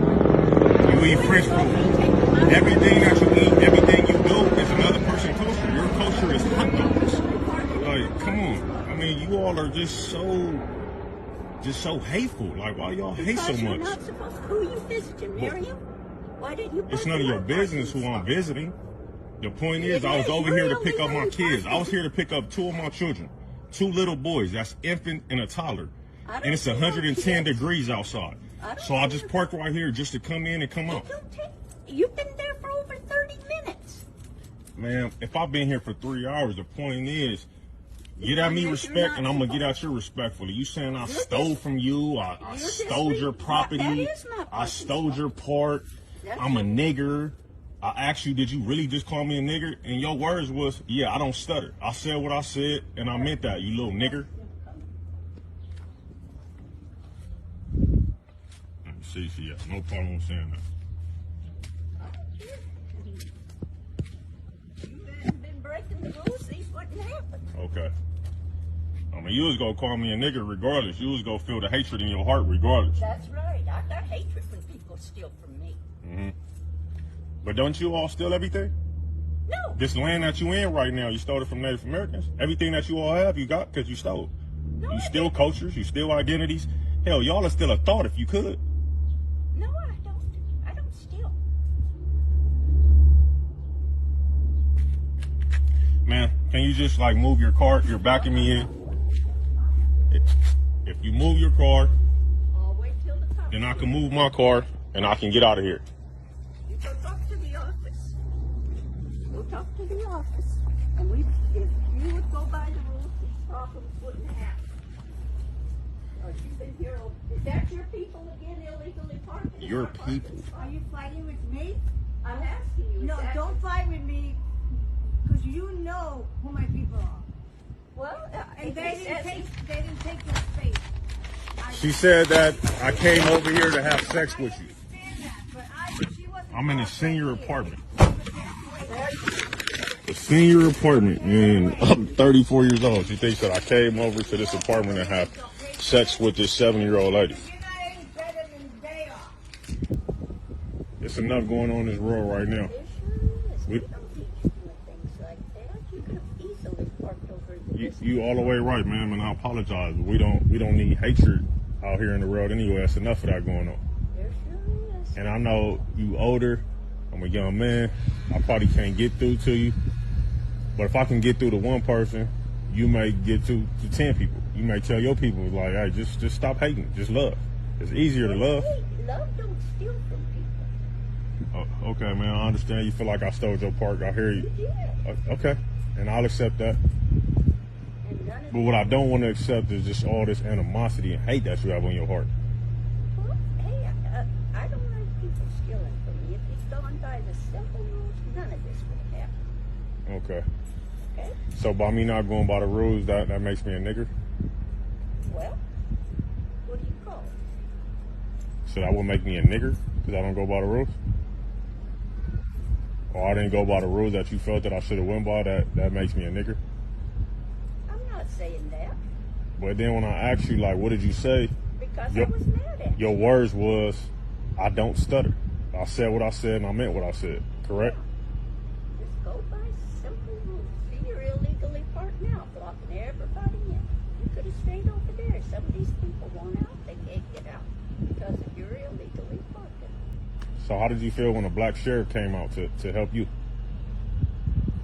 Speaker 1: You eat French food. Everything that you eat, everything you do is another person's culture. Your culture is hot dogs. Like, come on. I mean, you all are just so hateful. Like, why y'all hate so
Speaker 3: Because you're
Speaker 1: much?
Speaker 3: not supposed to. Who are you visiting, Miriam? Why didn't you?
Speaker 1: It's none of your business who I'm visiting. The point is, I was over here to pick up my kids. I was here to pick up 2 of my children. 2 little boys. That's infant and a toddler. And it's 110 degrees outside. So I just parked right here just to come in and come out.
Speaker 3: You've been there for over 30 minutes.
Speaker 1: Man, if I've been here for 3 hours, the point is, get at me respect and I'm going to get at you respectfully. You saying I stole from you, I stole your property, I stole your part, I'm a nigger. I asked you, did you really just call me a nigger? And your words was, yeah, I don't stutter. I said what I said and I meant that, you little nigger. Let me see, yeah, no problem with saying that.
Speaker 3: Been breaking the rules, these wouldn't happen.
Speaker 1: Okay. I mean, you was gonna call me a nigger regardless. You was gonna feel the hatred in your heart regardless.
Speaker 3: That's right. I got hatred when people steal from me.
Speaker 1: Mm-hmm. But don't you all steal everything?
Speaker 3: No.
Speaker 1: This land that you in right now, you stole it from Native Americans. Everything that you all have, you got because you stole. No, you steal cultures, you steal identities. Hell, y'all are still a thought if you could.
Speaker 3: No, I don't. I don't steal.
Speaker 1: Man, can you just like move your car? You're backing me in. If you move your car, then I can move my car and I can get out of here.
Speaker 3: You go talk to the office. Go talk to the office. And if you would go by the rules, these problems wouldn't happen. You've been here. Is that your people again, illegally parking?
Speaker 1: Your people.
Speaker 3: Are you fighting with me? I'm asking you.
Speaker 22: No, don't fight with me, because you know who my people are.
Speaker 3: Well,
Speaker 22: and they didn't take your space.
Speaker 1: She said that I came over here to have sex with you. I'm in a senior apartment. A senior apartment, and I'm 34 years old. She thinks that I came over to this apartment and have sex with this 7-year-old lady. It's enough going on in this world right now. You all the way right, ma'am, and I apologize. We don't need hatred out here in the world anyway. It's enough of that going on.
Speaker 3: There sure is.
Speaker 1: And I know you older. I'm a young man. I probably can't get through to you. But if I can get through to one person, you may get to 10 people. You may tell your people, like, hey, just stop hating. Just love. It's easier to love.
Speaker 3: Love don't steal from people.
Speaker 1: Oh, okay, man, I understand you feel like I stole your park. I hear you.
Speaker 3: You did.
Speaker 1: Okay, and I'll accept that.
Speaker 3: And none of
Speaker 1: But what I don't want to accept is just all this animosity and hate that you have on your heart.
Speaker 3: Well, hey, I don't like people stealing from me. If you'd gone by the simple rules, none of this would have happened.
Speaker 1: Okay.
Speaker 3: Okay?
Speaker 1: So by me not going by the rules, that makes me a nigger?
Speaker 3: Well, what do you call it?
Speaker 1: So that would make me a nigger because I don't go by the rules? Or I didn't go by the rules that you felt that I should have went by, that makes me a nigger?
Speaker 3: I'm not saying that.
Speaker 1: But then when I asked you, like, what did you say?
Speaker 3: Because I was mad at you.
Speaker 1: Your words was, I don't stutter. I said what I said and I meant what I said, correct?
Speaker 3: Just go by simple rules. See, you're illegally parked now, blocking everybody in. You could have stayed over there. Some of these people want out. They can't get out because you're illegally parking.
Speaker 1: So how did you feel when a black sheriff came out to help you?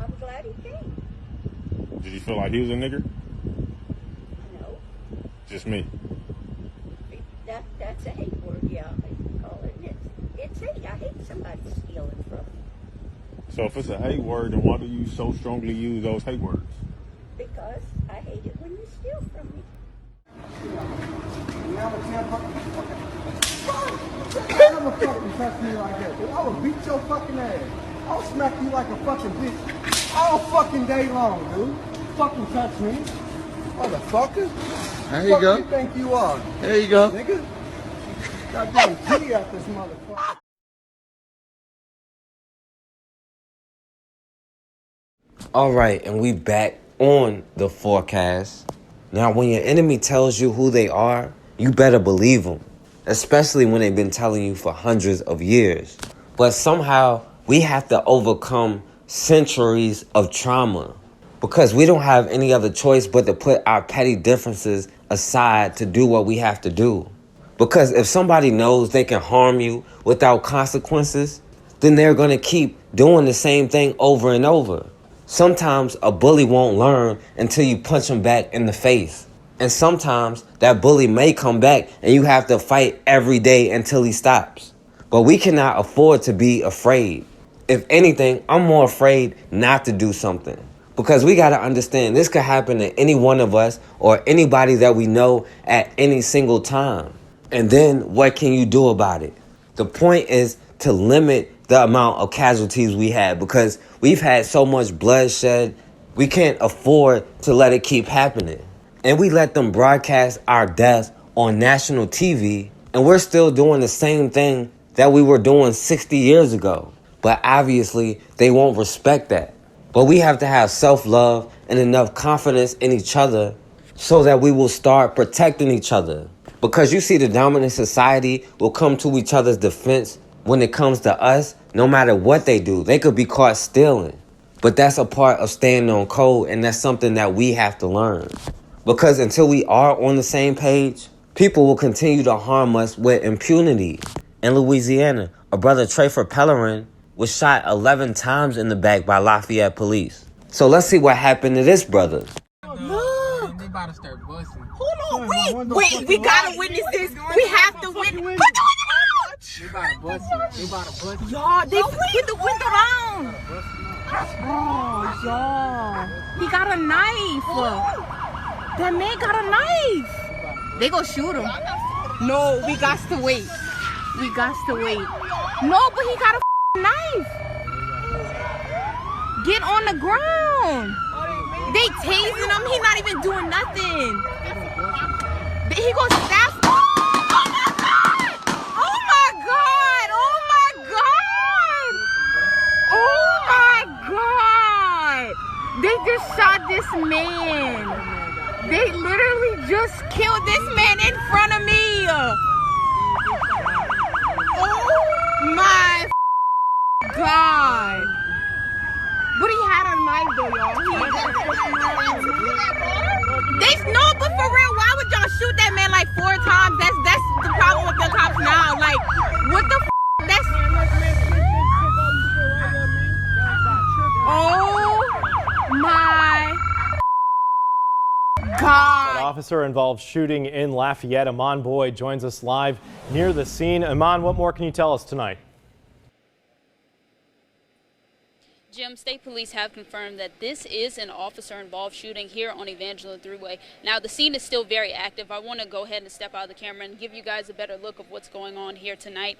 Speaker 3: I'm glad he came.
Speaker 1: Did you feel like he was a nigger?
Speaker 3: No.
Speaker 1: Just me.
Speaker 3: That's a hate word, yeah, I call it. It's hate. I hate somebody stealing from me.
Speaker 1: So if it's a hate word, then why do you so strongly use those hate words?
Speaker 3: Because I hate it when you steal from me.
Speaker 4: Never fucking touch me like that, dude. I will beat your fucking ass. I'll smack you like a fucking bitch all fucking day long, dude. Fucking touch me. Motherfucker.
Speaker 15: There you go.
Speaker 4: Who you think you are?
Speaker 15: There you go.
Speaker 4: Nigga. Goddamn G out this motherfucker.
Speaker 16: All right, and we back on the forecast. Now, when your enemy tells you who they are, you better believe them, especially when they've been telling you for hundreds of years. But somehow, we have to overcome centuries of trauma because we don't have any other choice but to put our petty differences aside to do what we have to do. Because if somebody knows they can harm you without consequences, then they're going to keep doing the same thing over and over. Sometimes a bully won't learn until you punch him back in the face. And sometimes that bully may come back and you have to fight every day until he stops. But we cannot afford to be afraid. If anything, I'm more afraid not to do something. Because we got to understand this could happen to any one of us or anybody that we know at any single time. And then what can you do about it? The point is to limit the amount of casualties we had because we've had so much bloodshed, we can't afford to let it keep happening. And we let them broadcast our deaths on national TV, and we're still doing the same thing that we were doing 60 years ago. But obviously, they won't respect that. But we have to have self-love and enough confidence in each other so that we will start protecting each other. Because you see, the dominant society will come to each other's defense when it comes to us, no matter what they do. They could be caught stealing. But that's a part of staying on code, and that's something that we have to learn. Because until we are on the same page, people will continue to harm us with impunity. In Louisiana, a brother, Trayford Pellerin, was shot 11 times in the back by Lafayette police. So let's see what happened to this brother.
Speaker 22: Look! They about to start busting. Hold on, wait, we gotta witness this. We have to witness. They about to bust it. They about to bust it. Y'all, they put the window down. Oh, y'all. He got a knife. That man got a knife. They gonna shoot him. No, we got to wait. We got to wait. No, but he got a knife. Get on the ground. They tasing him. He not even doing nothing. He gonna stab. Oh my God! Oh my God! Oh my God! Oh my God! They just shot this man. They literally just killed this man in front of me. Oh my God! But he had a mic though, y'all. No, but for real, why would y'all shoot that man like 4 times? That's the problem with the cops now. Like, what the f? That's. Oh my God.
Speaker 11: That officer-involved shooting in Lafayette. Amon Boyd joins us live near the scene. Amon, what more can you tell us tonight?
Speaker 5: Jim, state police have confirmed that this is an officer-involved shooting here on Evangeline Thruway. Now, the scene is still very active. I want to go ahead and step out of the camera and give you guys a better look of what's going on here tonight.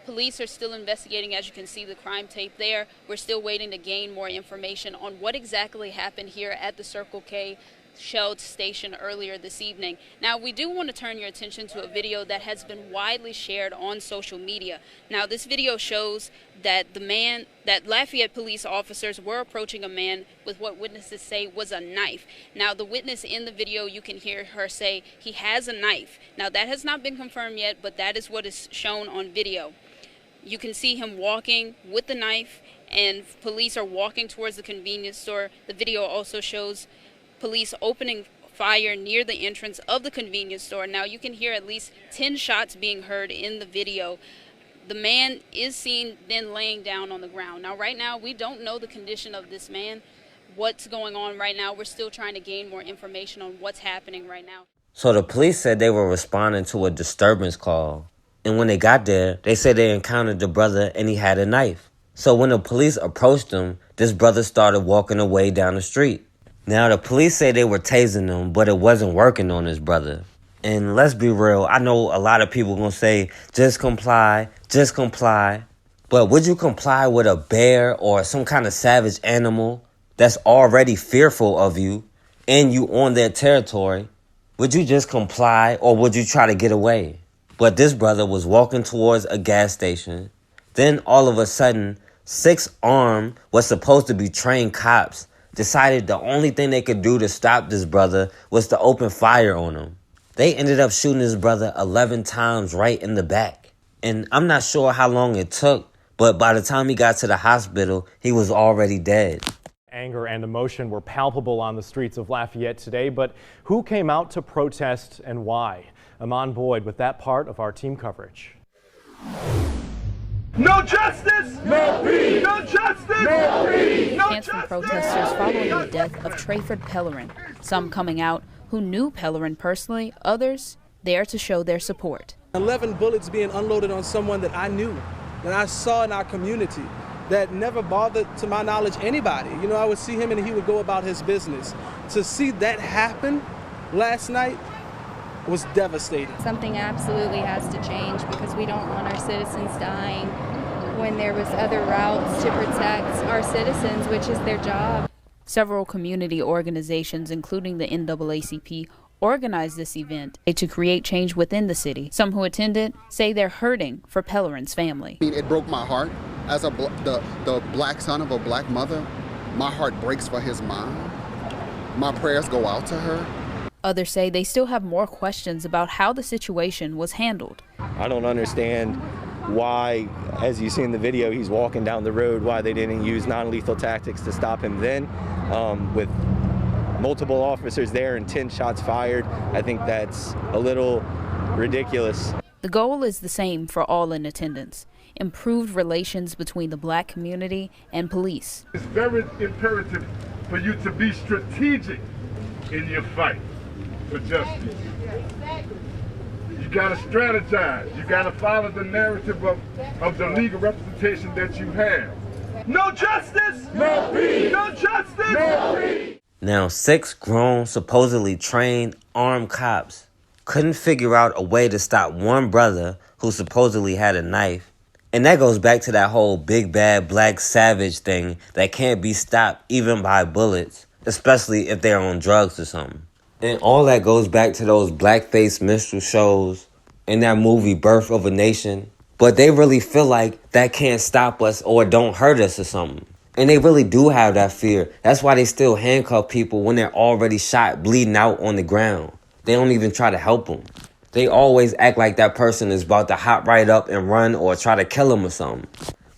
Speaker 5: Police are still investigating, as you can see the crime tape there. We're still waiting to gain more information on what exactly happened here at the Circle K Shell station earlier this evening. Now, we do want to turn your attention to a video that has been widely shared on social media. Now, this video shows that Lafayette police officers were approaching a man with what witnesses say was a knife. Now, the witness in the video, you can hear her say he has a knife. Now, that has not been confirmed yet, but that is what is shown on video. You can see him walking with the knife, and police are walking towards the convenience store. The video also shows police opening fire near the entrance of the convenience store. Now, you can hear at least 10 shots being heard in the video. The man is seen then laying down on the ground. Now, right now, we don't know the condition of this man, what's going on right now. We're still trying to gain more information on what's happening right now.
Speaker 16: So the police said they were responding to a disturbance call. And when they got there, they said they encountered the brother and he had a knife. So when the police approached him, this brother started walking away down the street. Now, the police say they were tasing him, but it wasn't working on his brother. And let's be real, I know a lot of people gonna say, just comply, just comply. But would you comply with a bear or some kind of savage animal that's already fearful of you and you on their territory? Would you just comply or would you try to get away? But this brother was walking towards a gas station. Then all of a sudden, 6 armed, was supposed to be trained cops, decided the only thing they could do to stop this brother was to open fire on him. They ended up shooting his brother 11 times right in the back. And I'm not sure how long it took, but by the time he got to the hospital, he was already dead.
Speaker 11: Anger and emotion were palpable on the streets of Lafayette today, but who came out to protest and why? Amon Boyd with that part of our team coverage.
Speaker 28: No justice! No peace! No justice! No peace! No
Speaker 15: Chants from protesters following the death of Trayford Pellerin. Some coming out who knew Pellerin personally, others there to show their support.
Speaker 17: 11 bullets being unloaded on someone that I knew, that I saw in our community, that never bothered, to my knowledge, anybody. You know, I would see him and he would go about his business. To see that happen last night was devastating.
Speaker 18: Something absolutely has to change because we don't want our citizens dying when there was other routes to protect our citizens, which is their job.
Speaker 15: Several community organizations, including the NAACP, organized this event to create change within the city. Some who attended say they're hurting for Pellerin's family.
Speaker 19: It broke my heart. As the black son of a black mother, my heart breaks for his mom. My prayers go out to her.
Speaker 15: Others say they still have more questions about how the situation was handled.
Speaker 20: I don't understand why, as you see in the video, he's walking down the road, why they didn't use non-lethal tactics to stop him then. With multiple officers there and 10 shots fired, I think that's a little ridiculous.
Speaker 15: The goal is the same for all in attendance: improved relations between the black community and police.
Speaker 28: It's very imperative for you to be strategic in your fight for justice. You got to strategize. You got to follow the narrative of the legal representation that you have. No justice! No peace! No justice! No peace!
Speaker 16: Now, 6 grown, supposedly trained, armed cops couldn't figure out a way to stop one brother who supposedly had a knife. And that goes back to that whole big bad black savage thing that can't be stopped even by bullets, especially if they're on drugs or something. And all that goes back to those blackface minstrel shows and that movie Birth of a Nation. But they really feel like that can't stop us or don't hurt us or something. And they really do have that fear. That's why they still handcuff people when they're already shot, bleeding out on the ground. They don't even try to help them. They always act like that person is about to hop right up and run or try to kill them or something.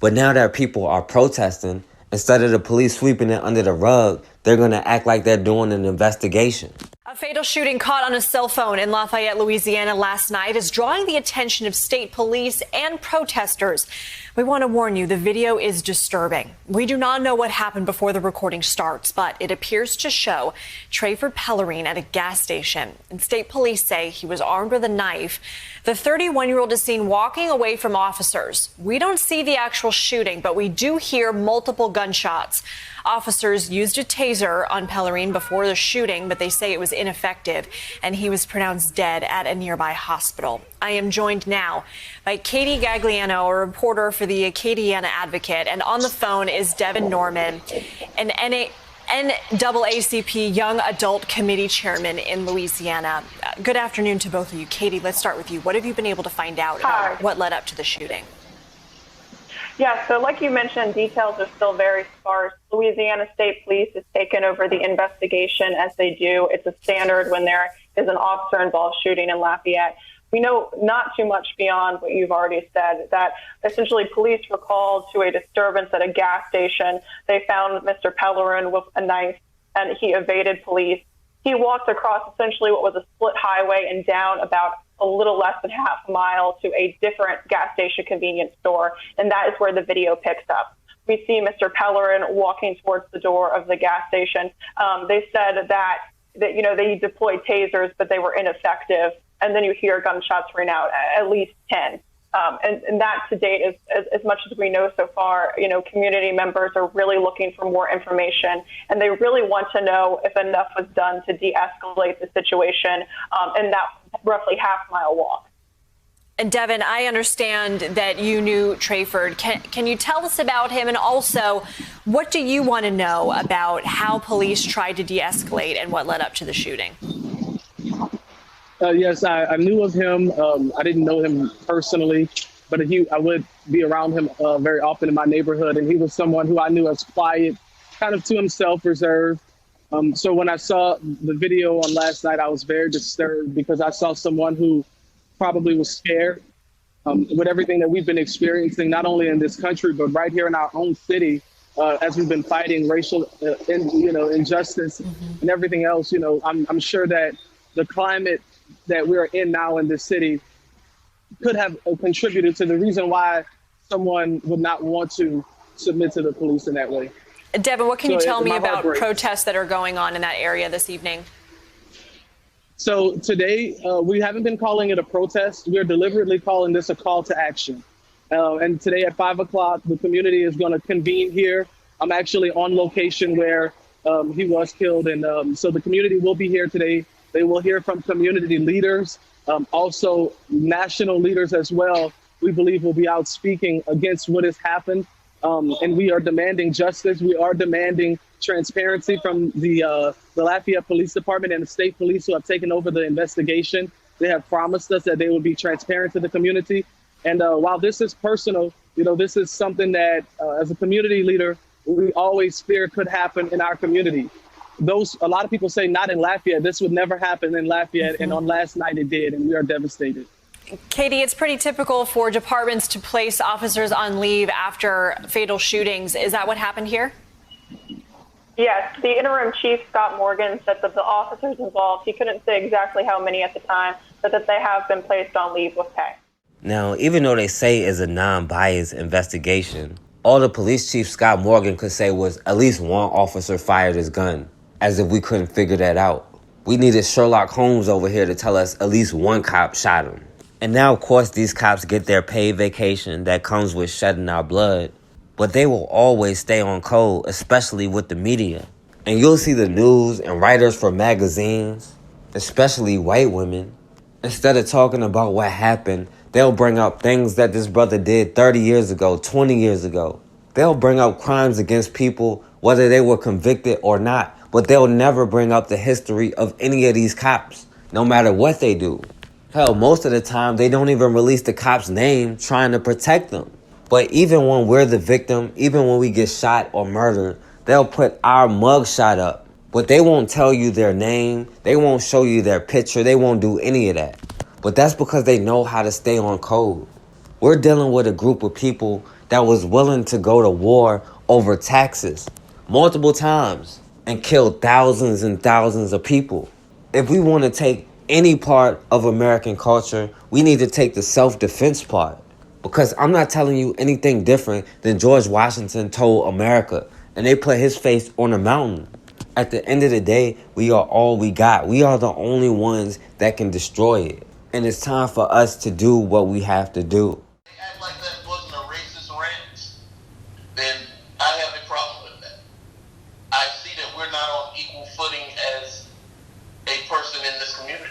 Speaker 16: But now that people are protesting Instead of the police sweeping it under the rug, they're going to act like they're doing an investigation.
Speaker 2: A fatal shooting caught on a cell phone in Lafayette, Louisiana last night is drawing the attention of state police and protesters. We want to warn you, the video is disturbing. We do not know what happened before the recording starts, but it appears to show Trayford Pellerine at a gas station. And state police say he was armed with a knife. The 31-year-old is seen walking away from officers. We don't see the actual shooting, but we do hear multiple gunshots. Officers used a taser on Pellerine before the shooting, but they say it was ineffective, and he was pronounced dead at a nearby hospital. I am joined now by Katie Gagliano, a reporter for the Acadiana Advocate, and on the phone is Devin Norman, an NAACP Young Adult Committee Chairman in Louisiana. Good afternoon to both of you. Katie, let's start with you. What have you been able to find out about what led up to the shooting?
Speaker 7: Yeah, so like you mentioned, details are still very sparse. Louisiana State Police has taken over the investigation as they do. It's a standard when there is an officer-involved shooting in Lafayette. We know not too much beyond what you've already said, that essentially police were called to a disturbance at a gas station. They found Mr. Pellerine with a knife, and he evaded police. He walked across essentially what was a split highway and down about a little less than half a mile to a different gas station convenience store, and that is where the video picks up. We see Mr. Pellerine walking towards the door of the gas station. They said that they deployed tasers, but they were ineffective, and then you hear gunshots ring out, at least 10. And that to date is as much as we know so far. Community members are really looking for more information, and they really want to know if enough was done to de-escalate the situation in that roughly half-mile walk.
Speaker 2: And Devin, I understand that you knew Trayford. Can you tell us about him? And also, what do you want to know about how police tried to de-escalate and what led up to the shooting?
Speaker 17: Yes, I knew of him. I didn't know him personally, but I would be around him very often in my neighborhood. And he was someone who I knew as quiet, kind of to himself, reserved. So when I saw the video on last night, I was very disturbed because I saw someone who probably was scared with everything that we've been experiencing, not only in this country, but right here in our own city, as we've been fighting racial injustice and everything else. I'm sure that the climate that we're in now in this city could have contributed to the reason why someone would not want to submit to the police in that way.
Speaker 2: Devin, what can you tell me about protests that are going on in that area this evening?
Speaker 17: So today, we haven't been calling it a protest. We're deliberately calling this a call to action. And today at 5 o'clock, the community is going to convene here. I'm actually on location where he was killed. And so the community will be here today. They will hear from community leaders, also national leaders as well. We believe will be out speaking against what has happened. And we are demanding justice. We are demanding transparency from the Lafayette Police Department and the state police who have taken over the investigation. They have promised us that they will be transparent to the community. And while this is personal, this is something that as a community leader, we always fear could happen in our community. A lot of people say not in Lafayette. This would never happen in Lafayette. And on last night it did, and we are devastated.
Speaker 2: Katie, it's pretty typical for departments to place officers on leave after fatal shootings. Is that what happened here?
Speaker 7: Yes, the interim chief, Scott Morgan, said that the officers involved, he couldn't say exactly how many at the time, but that they have been placed on leave with pay.
Speaker 16: Now, even though they say it's a non-biased investigation, all the police chief, Scott Morgan, could say was at least one officer fired his gun, as if we couldn't figure that out. We needed Sherlock Holmes over here to tell us at least one cop shot him. And now, of course, these cops get their paid vacation that comes with shedding our blood. But they will always stay on code, especially with the media. And you'll see the news and writers for magazines, especially white women, instead of talking about what happened, they'll bring up things that this brother did 30 years ago, 20 years ago. They'll bring up crimes against people, whether they were convicted or not. But they'll never bring up the history of any of these cops, no matter what they do. Hell, most of the time, they don't even release the cop's name trying to protect them. But even when we're the victim, even when we get shot or murdered, they'll put our mugshot up. But they won't tell you their name. They won't show you their picture. They won't do any of that. But that's because they know how to stay on code. We're dealing with a group of people that was willing to go to war over taxes multiple times and kill thousands and thousands of people. If we want to take any part of American culture, we need to take the self-defense part. Because I'm not telling you anything different than George Washington told America, and they put his face on a mountain. At the end of the day, we are all we got. We are the only ones that can destroy it. And it's time for us to do what we have to do.
Speaker 8: Act like that wasn't a racist rant, then I have a problem with that. I see that we're not on equal footing as a person in this community.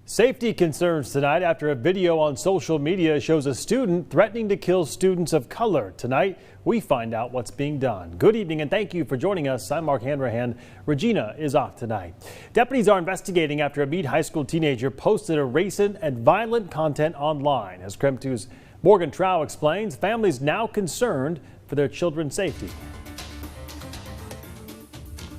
Speaker 11: Safety concerns tonight after a video on social media shows a student threatening to kill students of color. Tonight, we find out what's being done. Good evening and thank you for joining us. I'm Mark Hanrahan. Regina is off tonight. Deputies are investigating after a Meade High School teenager posted a racist and violent content online. As KREM 2's Morgan Trow explains, families now concerned for their children's safety.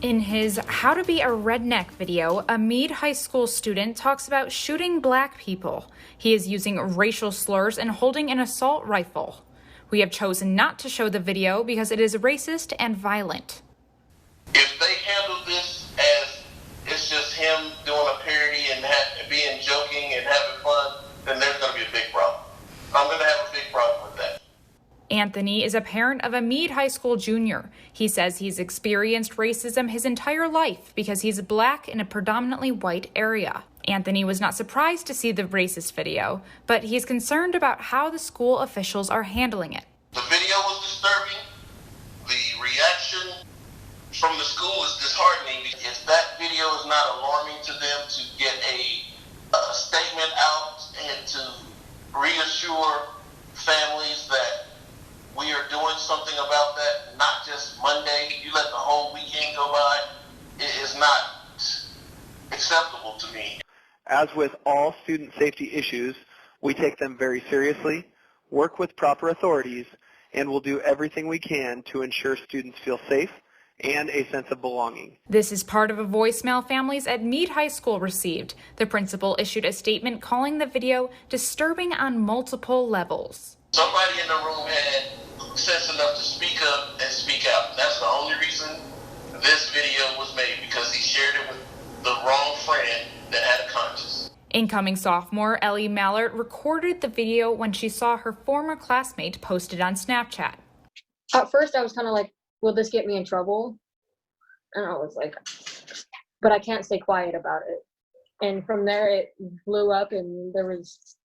Speaker 9: In his How to Be a Redneck video, a Meade High School student talks about shooting black people. He is using racial slurs and holding an assault rifle. We have chosen not to show the video because it is racist and violent.
Speaker 8: If they handle this as it's just him doing a parody and being joking and having fun, then there's going to be a big problem. I'm going to have a big problem with that.
Speaker 9: Anthony is a parent of a Meade High School junior. He says he's experienced racism his entire life because he's black in a predominantly white area. Anthony was not surprised to see the racist video, but he's concerned about how the school officials are handling it.
Speaker 8: The video was disturbing. The reaction from the school is disheartening. If that video is not alarming to them to get a statement out and to reassure families that we are doing something about that, not just Monday, you let the whole weekend go by, it is not acceptable to me.
Speaker 10: As with all student safety issues, we take them very seriously, work with proper authorities, and will do everything we can to ensure students feel safe and a sense of belonging.
Speaker 9: This is part of a voicemail families at Meade High School received. The principal issued a statement calling the video disturbing on multiple levels.
Speaker 8: Somebody in the room had sense enough to speak up and speak out. That's the only reason this video was made, because he shared it with the wrong friend that had a conscience.
Speaker 9: Incoming sophomore Ellie Mallard recorded the video when she saw her former classmate post it on Snapchat.
Speaker 23: At first I was kind of like, will this get me in trouble? And I was like, but I can't stay quiet about it. And from there it blew up and there was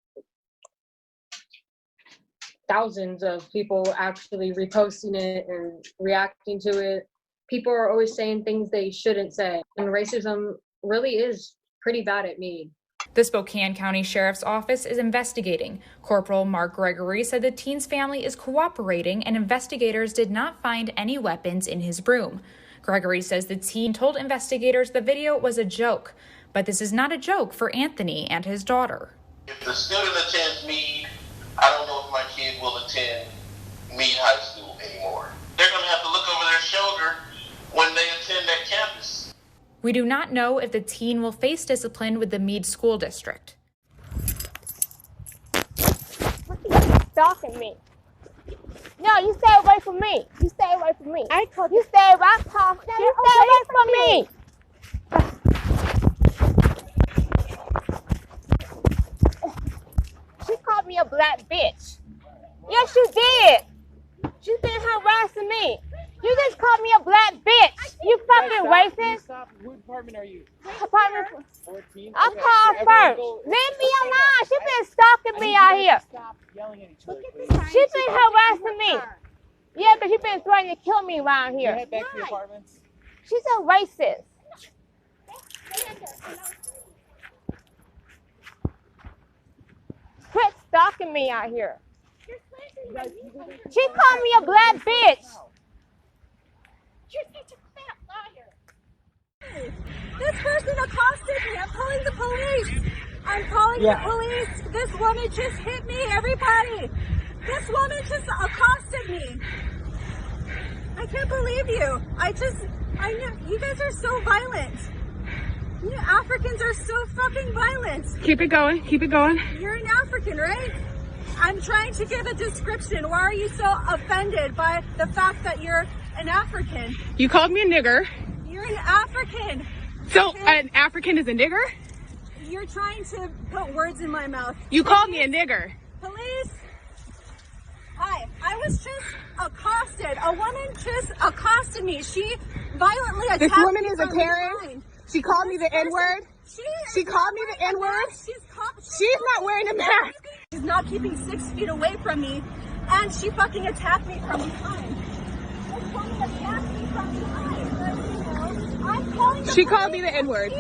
Speaker 23: thousands of people actually reposting it and reacting to it. People are always saying things they shouldn't say. And racism really is pretty bad at Meade.
Speaker 9: The Spokane County Sheriff's Office is investigating. Corporal Mark Gregory said the teen's family is cooperating and investigators did not find any weapons in his room. Gregory says the teen told investigators the video was a joke, but this is not a joke for Anthony and his daughter.
Speaker 8: If the student attends Meade, I don't know if my kid will attend Meade High School anymore. They're going to have to look over their shoulder when they attend that campus.
Speaker 9: We do not know if the teen will face discipline with the Meade School District.
Speaker 24: Stalking me. No, you stay away from me. You stay away from me. You stay right past. You stay away from me. She called me a black bitch. Yes, you did. She's been harassing me. You just called me a black bitch. You fucking racist.
Speaker 22: Stop. What department are you?
Speaker 24: Apartment
Speaker 22: 14.
Speaker 24: I called first. Leave me alone. She's been stalking me out here.
Speaker 22: Stop yelling at each other.
Speaker 24: She's been harassing me. Yeah, because you've been threatening to kill me around here.
Speaker 22: Head back to the apartments.
Speaker 24: She's a racist. Quit stalking me out here. She called me a black bitch.
Speaker 25: You're such a fat liar. This person accosted me. I'm calling the police. I'm calling the police. This woman just hit me, everybody. This woman just accosted me. I can't believe you. I know, you guys are so violent. You Africans are so fucking violent.
Speaker 9: Keep it going. Keep it going.
Speaker 25: You're an African, right? I'm trying to give a description. Why are you so offended by the fact that you're an African?
Speaker 22: You called me a nigger.
Speaker 25: You're an African.
Speaker 22: So an African is a nigger?
Speaker 25: You're trying to put words in my mouth.
Speaker 22: You called me a nigger.
Speaker 25: Police. Hi. I was just accosted. A woman just accosted me. She violently attacked me.
Speaker 22: This woman is a
Speaker 25: from
Speaker 22: Karen.
Speaker 25: behind.
Speaker 22: She called me the N-word. She called me the N-word. She's not wearing a mask.
Speaker 25: She's not keeping 6 feet away from me, and she fucking attacked me from behind. This woman attacked me from behind. I'm calling the
Speaker 22: She
Speaker 25: police.
Speaker 22: called me the N-word.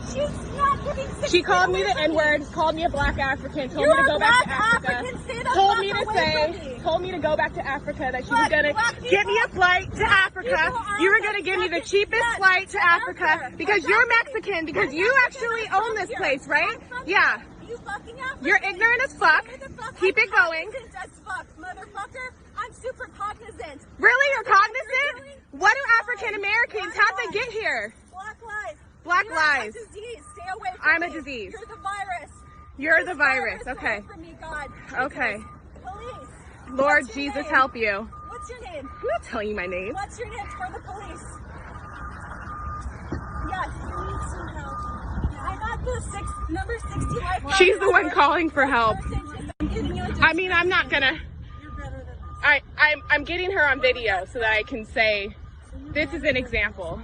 Speaker 25: She's not giving 6
Speaker 22: She
Speaker 25: feet
Speaker 22: called me
Speaker 25: away
Speaker 22: the
Speaker 25: from
Speaker 22: N-word, called me a black African, told
Speaker 25: You're
Speaker 22: me to go
Speaker 25: a
Speaker 22: back to
Speaker 25: black
Speaker 22: Africa,
Speaker 25: African. Stay the
Speaker 22: told
Speaker 25: fuck
Speaker 22: me to
Speaker 25: away
Speaker 22: say,
Speaker 25: from me.
Speaker 22: told me to go back to Africa, that she was
Speaker 25: Black
Speaker 22: gonna get me a flight to Africa. You were gonna give me the cheapest flight to Africa because you're Mexican, because you actually own this place, right? Yeah.
Speaker 25: You fucking African.
Speaker 22: You're ignorant as fuck. Keep it going.
Speaker 25: Cognizant as fuck, motherfucker. I'm super cognizant.
Speaker 22: Really? You're cognizant? What do African Americans, how'd they get here?
Speaker 25: Black lies.
Speaker 22: Black
Speaker 25: You're
Speaker 22: lies.
Speaker 25: a disease. Stay away from
Speaker 22: I'm
Speaker 25: me.
Speaker 22: a disease.
Speaker 25: You're the virus.
Speaker 22: You're the
Speaker 25: This
Speaker 22: virus.
Speaker 25: away
Speaker 22: Okay.
Speaker 25: from me, God.
Speaker 22: Okay.
Speaker 25: Police.
Speaker 22: Lord
Speaker 25: What's your
Speaker 22: Jesus,
Speaker 25: name?
Speaker 22: help you.
Speaker 25: What's your name?
Speaker 22: I'm not telling you my name.
Speaker 25: What's your name for the police? Yes, you need some help. I'm at the number 60 life.
Speaker 22: She's the one calling for help.
Speaker 25: I'm giving you a
Speaker 22: I mean, I'm not gonna. I'm getting her on video so that I can say, this is an example.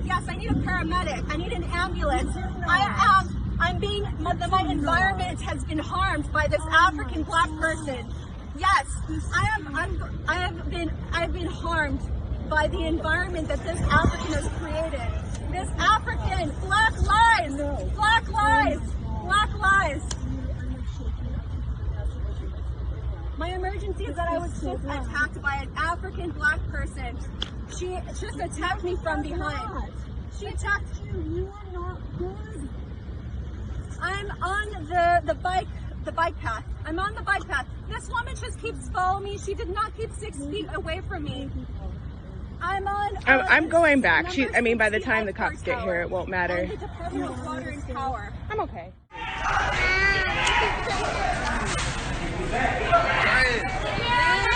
Speaker 25: Yes, I need a paramedic. I need an ambulance. My environment has been harmed by this African black person. Yes, I've been harmed by the environment that this African has created. This African, black lies, black lies, black lies. My emergency is that I was just attacked by an African black person. She just attacked me from behind. She attacked you. You are not good. I'm on the bike path. I'm on the bike path. This woman just keeps following me. She did not keep 6 feet away from me.
Speaker 22: I'm going back. By the time the cops get here, it won't matter.
Speaker 25: The Department of Water and Power.
Speaker 22: I'm okay.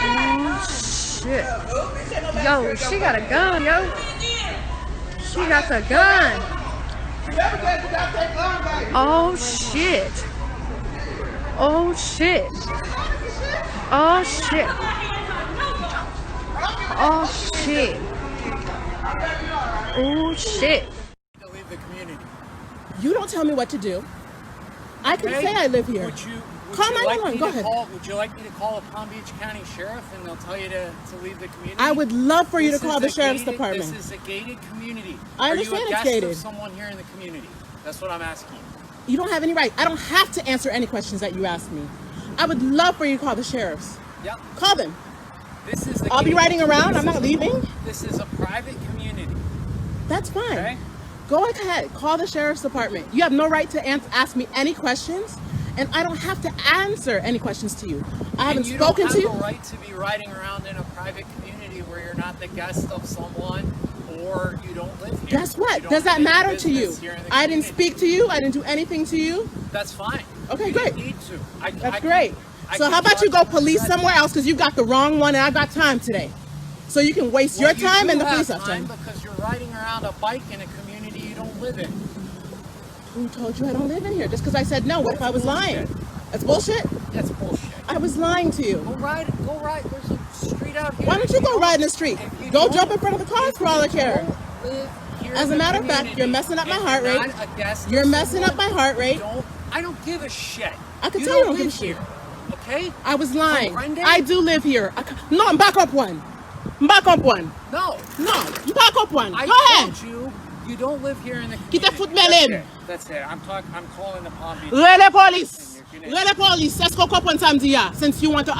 Speaker 1: Oh, shit. Yo, she got a gun, yo. She got the gun. Oh, shit. Oh, shit. Oh, shit. Oh, shit. Oh, shit.
Speaker 6: To leave the community.
Speaker 22: You don't tell me what to do. I can say I live here. Call 911. Go ahead.
Speaker 6: Would you like me to call the Palm Beach County Sheriff and they'll tell you to leave the community?
Speaker 22: I would love for you to call the Sheriff's Department.
Speaker 6: This is a gated community.
Speaker 22: I understand
Speaker 6: Are you a
Speaker 22: it's
Speaker 6: guest
Speaker 22: gated.
Speaker 6: of someone here in the community? That's what I'm asking.
Speaker 22: You don't have any right. I don't have to answer any questions that you ask me. I would love for you to call the sheriffs.
Speaker 6: Yep.
Speaker 22: Call them.
Speaker 6: This is
Speaker 22: I'll be riding around. I'm not leaving.
Speaker 6: This is a private community.
Speaker 22: That's fine.
Speaker 6: Okay.
Speaker 22: Go ahead. Call the Sheriff's Department. You have no right to ask me any questions, and I don't have to answer any questions to you. I haven't spoken to you.
Speaker 6: You don't have the right to be riding around in a private community where you're not the guest of someone or you don't live here.
Speaker 22: Guess what? Does that matter to you? I didn't speak to you. I didn't do anything to you.
Speaker 6: That's fine.
Speaker 22: Okay,
Speaker 6: you
Speaker 22: great.
Speaker 6: Need to.
Speaker 22: That's great. So how about you go police somewhere else because you got the wrong one and I got time today. So you can waste your time and the police have time.
Speaker 6: Because you're riding around a bike in a community you don't live in.
Speaker 22: Who told you I don't live in here? Just because I said no. What if I was lying? That's bullshit?
Speaker 6: That's bullshit.
Speaker 22: I was lying to you.
Speaker 6: Go ride. There's a street out here.
Speaker 22: Why don't you go ride in the street? Go jump in front of the cars for all I care. As a matter of fact, you're messing up my heart rate. You're messing up my heart rate.
Speaker 6: I don't give a shit.
Speaker 22: I can tell you don't give a shit.
Speaker 6: Okay?
Speaker 22: I was lying. I do live here. No, I'm back up one. Back up one.
Speaker 6: No.
Speaker 22: Back up one. Go ahead.
Speaker 6: You don't live here in the community.
Speaker 22: Get the foot melon.
Speaker 6: That's it. I'm calling the Palm Beach.
Speaker 22: Let the police. Let the police. Let's go up one time here. Since you want to,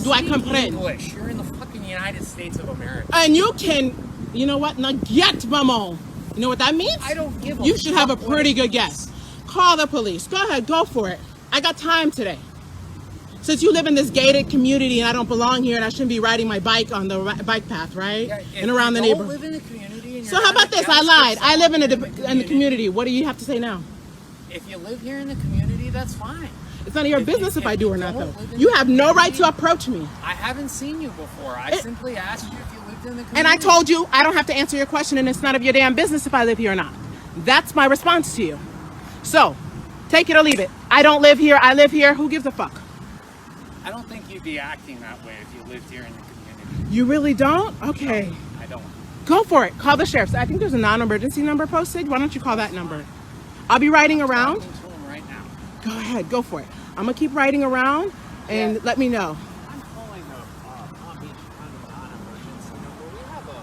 Speaker 22: do I comprehend?
Speaker 6: English. You're in the fucking United States of America.
Speaker 22: And you can, you know what? Now get maman. You know what that means?
Speaker 6: I don't give a
Speaker 22: You should have a
Speaker 6: fuck
Speaker 22: pretty good guess. Call the police. Go ahead. Go for it. I got time today. Since you live in this gated community and I don't belong here and I shouldn't be riding my bike on the bike path, right?
Speaker 6: Yeah,
Speaker 22: and around the neighborhood.
Speaker 6: Live in the community and
Speaker 22: So how about this? I lied. I live in the community. What do you have to say now?
Speaker 6: If you live here in the community, that's fine.
Speaker 3: It's none of your business if I do or not, though. You have no right to approach me.
Speaker 6: I haven't seen you before. I simply asked you if you lived in the community.
Speaker 3: And I told you I don't have to answer your question, and it's none of your damn business if I live here or not. That's my response to you. So, take it or leave it. I don't live here. I live here. Who gives a fuck?
Speaker 6: I don't think you'd be acting that way if you lived here in the community.
Speaker 3: You really don't? Okay.
Speaker 6: No, I don't.
Speaker 3: Go for it. Call the sheriff's. I think there's a non-emergency number posted. Why don't you call that number? I'll be riding around.
Speaker 6: I'm talking to him right now.
Speaker 3: Go ahead. Go for it. I'm going to keep riding around and let me know.
Speaker 6: I'm calling the Palm Beach County non-emergency number. We have a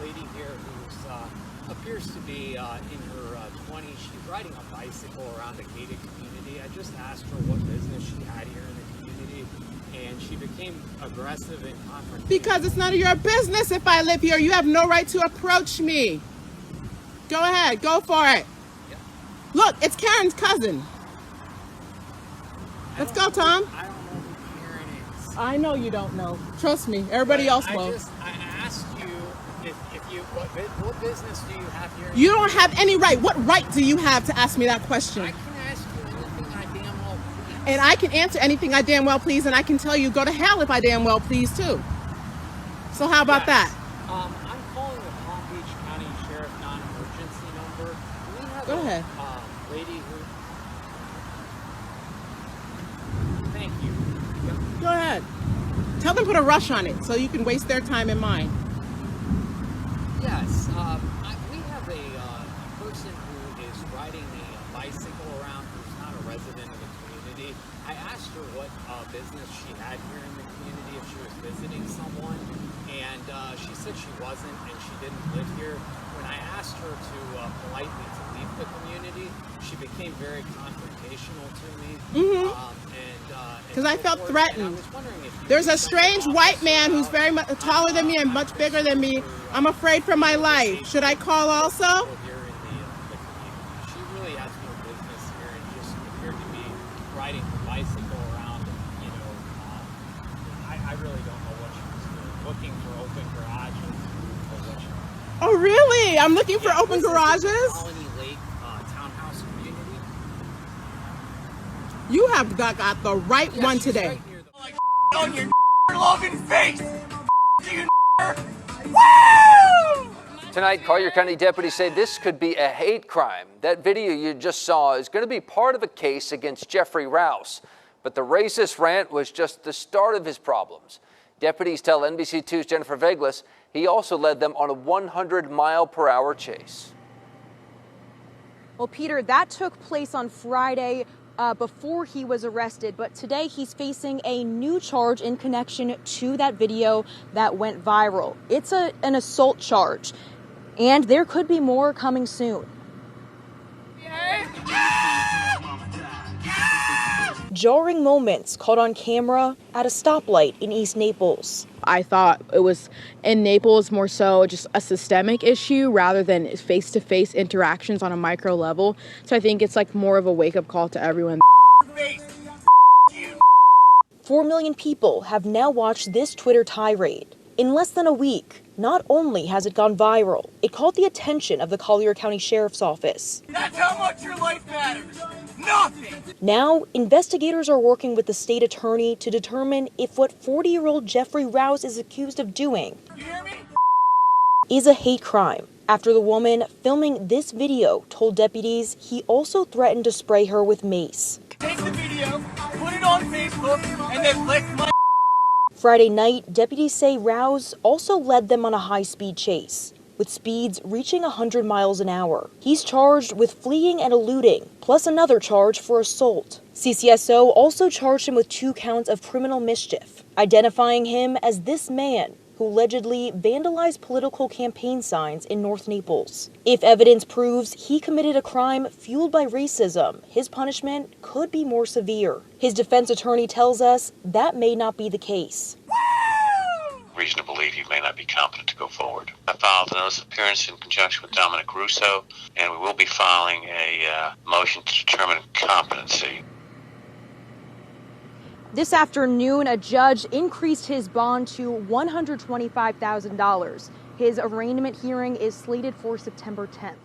Speaker 6: lady here who appears to be in her 20s. She's riding a bicycle around a gated community. I just asked her what business she had here in the community, and she became aggressive and confrontational.
Speaker 3: Because it's none of your business if I live here. You have no right to approach me. Go ahead. Go for it.
Speaker 6: Yeah.
Speaker 3: Look, it's Karen's cousin. Let's go, Tom.
Speaker 6: I don't know who Karen is.
Speaker 3: I know you don't know. Trust me. Everybody else will.
Speaker 6: I asked you if you what business do you have here?
Speaker 3: You don't have any right. What right do you have to ask me that question?
Speaker 6: I can ask you anything I damn well please.
Speaker 3: And I can answer anything I damn well please, and I can tell you go to hell if I damn well please too. So how about that?
Speaker 6: I'm calling the Palm Beach County Sheriff non-emergency number. We have
Speaker 3: Go ahead.
Speaker 6: Lady who. Thank you.
Speaker 3: Go ahead. Tell them put a rush on it so you can waste their time and mine.
Speaker 6: Yes, we have a person who is riding a bicycle around who's not a resident of the community. I asked her what business she had here in the community, if she was visiting someone, and she said she wasn't and she didn't live here. When I asked her to politely to leave the community, she became very confrontational to me.
Speaker 3: Because I felt threatened. There's a strange white man who's very much taller than me and much bigger than me. I'm afraid for my life. Should I call also?
Speaker 6: She really has no business here and just appeared to be riding her bicycle around. And, I really don't know what she was doing. Looking for open garages.
Speaker 3: Oh, really? I'm looking for open garages?
Speaker 6: Colony Lake townhouse community.
Speaker 3: You have got the right one today.
Speaker 4: On your loving face! You Woo!
Speaker 12: Tonight, Collier County deputies say this could be a hate crime. That video you just saw is going to be part of a case against Jeffrey Rouse. But the racist rant was just the start of his problems. Deputies tell NBC2's Jennifer Veglas he also led them on a 100-mile-per-hour chase.
Speaker 13: Well, Peter, that took place on Friday before he was arrested, but today he's facing a new charge in connection to that video that went viral. It's an assault charge, and there could be more coming soon. Jarring moments caught on camera at a stoplight in East Naples.
Speaker 14: I thought it was in Naples more so just a systemic issue rather than face-to-face interactions on a micro level. So I think it's like more of a wake-up call to everyone.
Speaker 13: 4 million people have now watched this Twitter tirade. In less than a week, not only has it gone viral, it caught the attention of the Collier County Sheriff's Office.
Speaker 4: That's how much your life matters! Nothing!
Speaker 13: Now, investigators are working with the state attorney to determine if what 40-year-old Jeffrey Rouse is accused of doing is a hate crime, after the woman filming this video told deputies he also threatened to spray her with mace.
Speaker 4: Take the video, put it on Facebook, and then lick my
Speaker 13: Friday night, deputies say Rouse also led them on a high-speed chase, with speeds reaching 100 miles an hour. He's charged with fleeing and eluding, plus another charge for assault. CCSO also charged him with 2 counts of criminal mischief, identifying him as this man who allegedly vandalized political campaign signs in North Naples. If evidence proves he committed a crime fueled by racism, his punishment could be more severe. His defense attorney tells us that may not be the case.
Speaker 21: Reason to believe he may not be competent to go forward. I filed a notice of appearance in conjunction with Dominic Russo, and we will be filing a motion to determine competency.
Speaker 13: This afternoon, a judge increased his bond to $125,000. His arraignment hearing is slated for September 10th.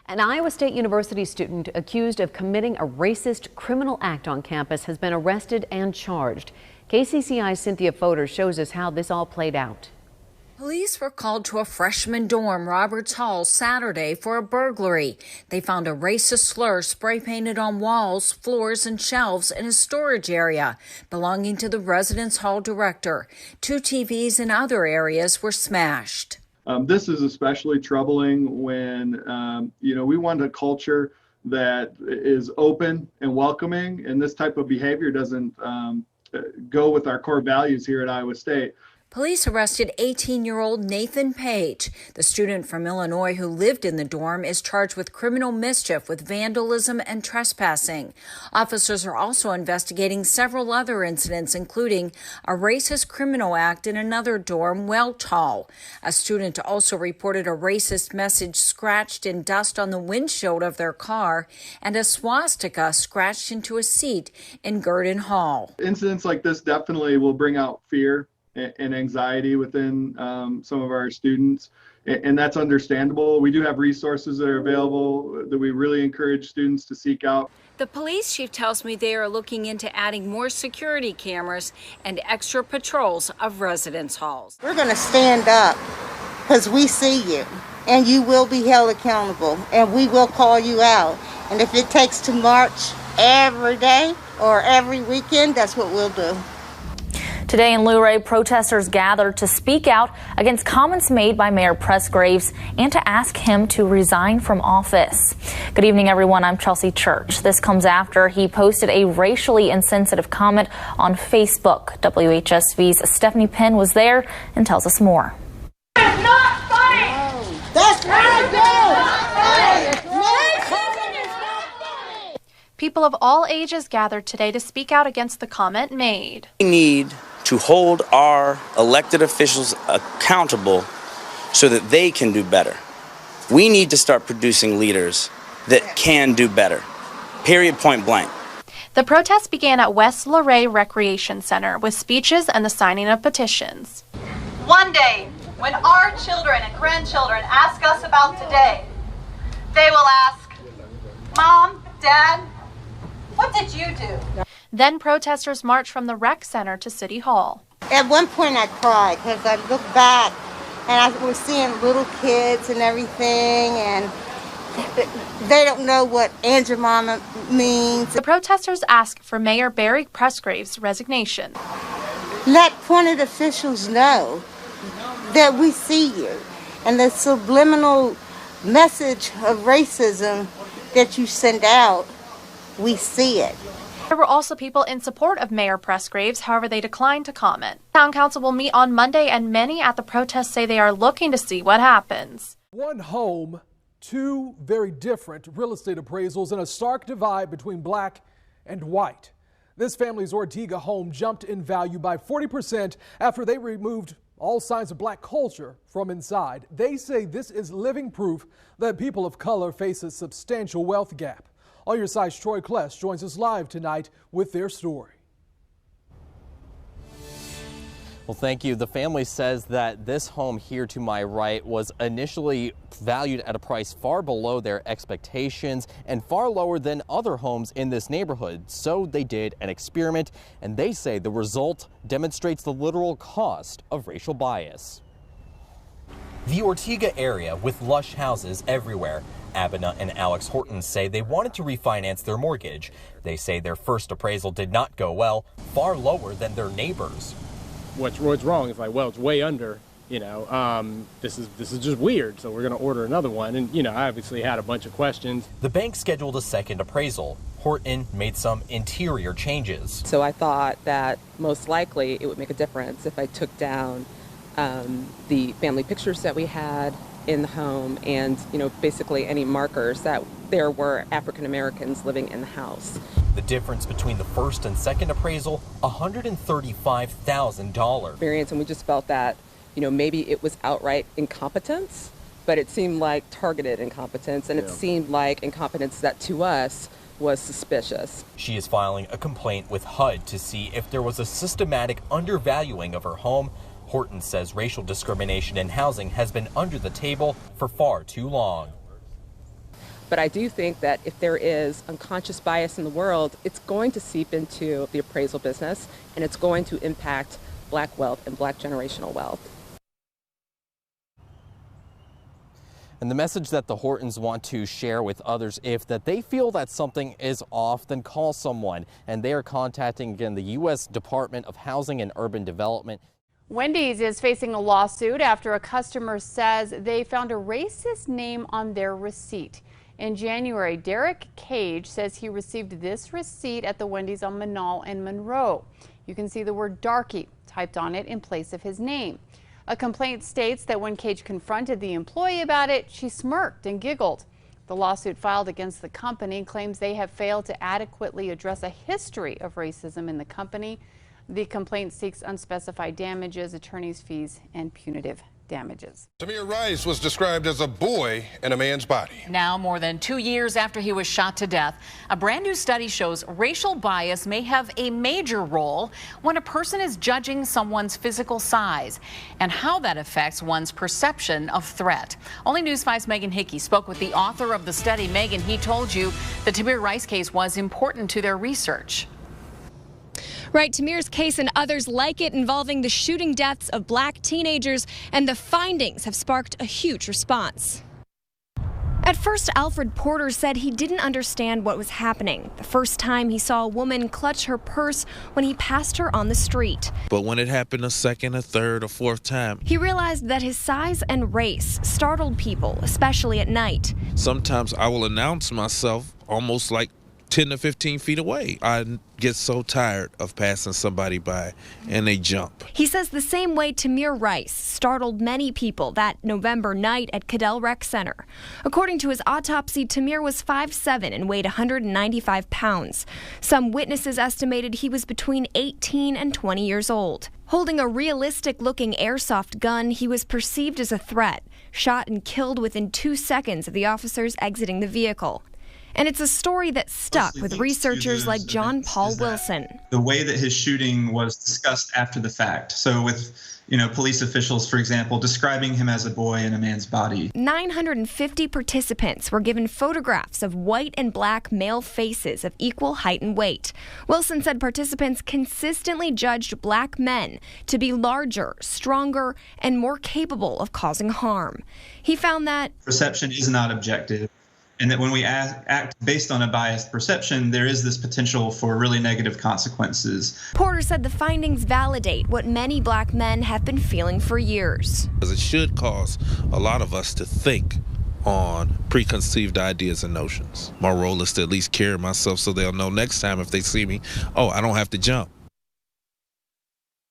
Speaker 5: An Iowa State University student accused of committing a racist criminal act on campus has been arrested and charged. KCCI's Cynthia Fodor shows us how this all played out.
Speaker 15: Police were called to a freshman dorm, Roberts Hall, Saturday for a burglary. They found a racist slur spray painted on walls, floors, and shelves in a storage area belonging to the residence hall director. 2 TVs in other areas were smashed.
Speaker 18: This is especially troubling when, we want a culture that is open and welcoming, and this type of behavior doesn't go with our core values here at Iowa State.
Speaker 15: Police arrested 18-year-old Nathan Page. The student from Illinois who lived in the dorm is charged with criminal mischief with vandalism and trespassing. Officers are also investigating several other incidents, including a racist criminal act in another dorm, Welch Hall. A student also reported a racist message scratched in dust on the windshield of their car and a swastika scratched into a seat in Gurdon Hall.
Speaker 18: Incidents like this definitely will bring out fear and anxiety within some of our students, and that's understandable. We do have resources that are available that we really encourage students to seek out.
Speaker 15: The police chief tells me they are looking into adding more security cameras and extra patrols of residence halls.
Speaker 19: We're going to stand up because we see you, and you will be held accountable, and we will call you out. And if it takes to march every day or every weekend, that's what we'll do.
Speaker 9: Today in Luray, protesters gathered to speak out against comments made by Mayor Presgraves and to ask him to resign from office. Good evening, everyone. I'm Chelsea Church. This comes after he posted a racially insensitive comment on Facebook. WHSV's Stephanie Penn was there and tells us more.
Speaker 25: It's not funny!
Speaker 19: That's not good!
Speaker 20: People of all ages gathered today to speak out against the comment made.
Speaker 26: We need to hold our elected officials accountable so that they can do better. We need to start producing leaders that can do better. Period, point blank.
Speaker 20: The protest began at West Luray Recreation Center with speeches and the signing of petitions.
Speaker 27: One day, when our children and grandchildren ask us about today, they will ask, Mom, Dad, what did you do?
Speaker 20: Then protesters marched from the rec center to City Hall.
Speaker 19: At one point I cried because I looked back and I was seeing little kids and everything, and they don't know what Aunt Jemima means.
Speaker 20: The protesters asked for Mayor Barry Presgraves' resignation.
Speaker 19: Let appointed officials know that we see you, and the subliminal message of racism that you send out, we see it.
Speaker 20: There were also people in support of Mayor Presgraves, however they declined to comment. Town Council will meet on Monday, and many at the protest say they are looking to see what happens.
Speaker 28: One home, 2 very different real estate appraisals, and a stark divide between black and white. This family's Ortega home jumped in value by 40% after they removed all signs of black culture from inside. They say this is living proof that people of color face a substantial wealth gap. On Your Side's Troy Kless joins us live tonight with their story.
Speaker 29: Well, thank you. The family says that this home here to my right was initially valued at a price far below their expectations and far lower than other homes in this neighborhood. So they did an experiment, and they say the result demonstrates the literal cost of racial bias. The Ortega area with lush houses everywhere. Abena and Alex Horton say they wanted to refinance their mortgage. They say their first appraisal did not go well, far lower than their neighbors.
Speaker 30: What's wrong? It's like, well, it's way under, this is just weird. So we're going to order another one. And, I obviously had a bunch of questions.
Speaker 29: The bank scheduled a second appraisal. Horton made some interior changes.
Speaker 31: So I thought that most likely it would make a difference if I took down the family pictures that we had in the home and, basically any markers that there were African Americans living in the house.
Speaker 29: The difference between the first and second appraisal, $135,000.
Speaker 31: Variance, and we just felt that, maybe it was outright incompetence, but it seemed like targeted incompetence, and it seemed like incompetence that to us was suspicious.
Speaker 29: She is filing a complaint with HUD to see if there was a systematic undervaluing of her home. Horton says racial discrimination in housing has been under the table for far too long.
Speaker 31: But I do think that if there is unconscious bias in the world, it's going to seep into the appraisal business, and it's going to impact Black wealth and Black generational wealth.
Speaker 29: And the message that the Hortons want to share with others, if that they feel that something is off, then call someone. And they are contacting, again, the U.S. Department of Housing and Urban Development.
Speaker 1: Wendy's is facing a lawsuit after a customer says they found a racist name on their receipt. In January, Derek Cage says he received this receipt at the Wendy's on Menaul and Monroe. You can see the word darky typed on it in place of his name. A complaint states that when Cage confronted the employee about it, she smirked and giggled. The lawsuit filed against the company claims they have failed to adequately address a history of racism in the company. The complaint seeks unspecified damages, attorney's fees, and punitive damages.
Speaker 2: Tamir Rice was described as a boy in a man's body.
Speaker 7: Now, more than 2 years after he was shot to death, a brand new study shows racial bias may have a major role when a person is judging someone's physical size and how that affects one's perception of threat. Only News 5's Megan Hickey spoke with the author of the study. Megan, he told you the Tamir Rice case was important to their research.
Speaker 8: Right, Tamir's case and others like it involving the shooting deaths of Black teenagers, and the findings have sparked a huge response. At first, Alfred Porter said he didn't understand what was happening. The first time he saw a woman clutch her purse when he passed her on the street.
Speaker 10: But when it happened a second, a third, or fourth time,
Speaker 8: he realized that his size and race startled people, especially at night.
Speaker 10: Sometimes I will announce myself almost like 10 to 15 feet away. I get so tired of passing somebody by and they jump.
Speaker 8: He says the same way Tamir Rice startled many people that November night at Cadell Rec Center. According to his autopsy, Tamir was 5'7" and weighed 195 pounds. Some witnesses estimated he was between 18 and 20 years old. Holding a realistic-looking airsoft gun, he was perceived as a threat, shot and killed within 2 seconds of the officers exiting the vehicle. And it's a story that stuck with researchers like John Paul Wilson.
Speaker 11: The way that his shooting was discussed after the fact. So with, police officials, for example, describing him as a boy in a man's body.
Speaker 8: 950 participants were given photographs of white and black male faces of equal height and weight. Wilson said participants consistently judged Black men to be larger, stronger, and more capable of causing harm. He found that
Speaker 11: perception is not objective, and that when we act based on a biased perception, there is this potential for really negative consequences.
Speaker 8: Porter said the findings validate what many Black men have been feeling for years.
Speaker 10: It should cause a lot of us to think on preconceived ideas and notions. My role is to at least carry myself so they'll know next time if they see me, oh, I don't have to jump.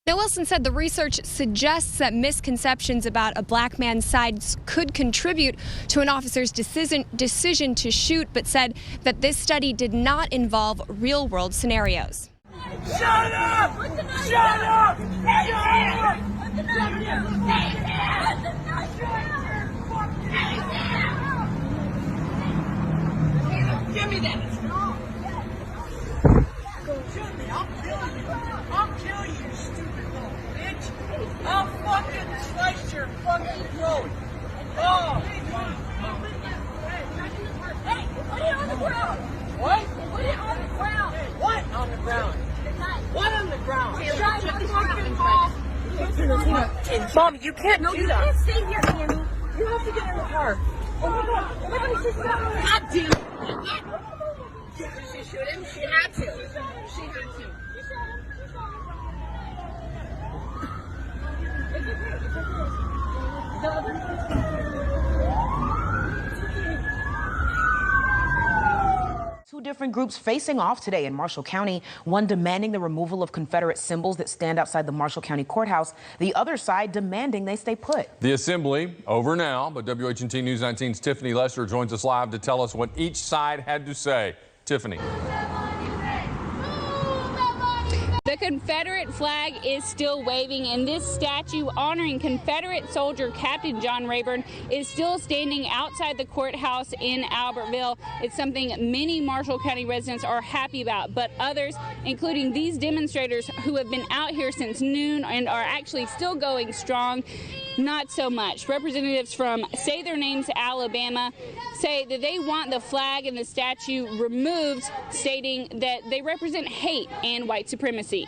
Speaker 8: Now, Wilson said the research suggests that misconceptions about a Black man's size could contribute to an officer's decision to shoot, but said that this study did not involve real-world scenarios.
Speaker 4: Shut up! Shut up! Give me that! Shoot me! I'll kill you! I'll kill you, stupid little bitch! I'll fucking slice your fucking throat! Oh! Hey, put it on the ground! What? Put it on the ground! What on the ground? What on the ground? Shut your fucking mouth! Mom, you can't do that! You can't stay here, Annie! You have to get in the car! Oh my god! Oh my god, she's not! God damn it! Did she shoot him? She had to. She had to.
Speaker 16: Two different groups facing off today in Marshall County, one demanding the removal of Confederate symbols that stand outside the Marshall County Courthouse, the other side demanding they stay put.
Speaker 17: The assembly over now, but WHNT News 19's Tiffany Lester joins us live to tell us what each side had to say. Tiffany.
Speaker 22: The Confederate flag is still waving, and this statue honoring Confederate soldier Captain John Rayburn is still standing outside the courthouse in Albertville. It's something many Marshall County residents are happy about, but others, including these demonstrators who have been out here since noon and are actually still going strong, not so much. Representatives from Say Their Names Alabama say that they want the flag and the statue removed, stating that they represent hate and white supremacy.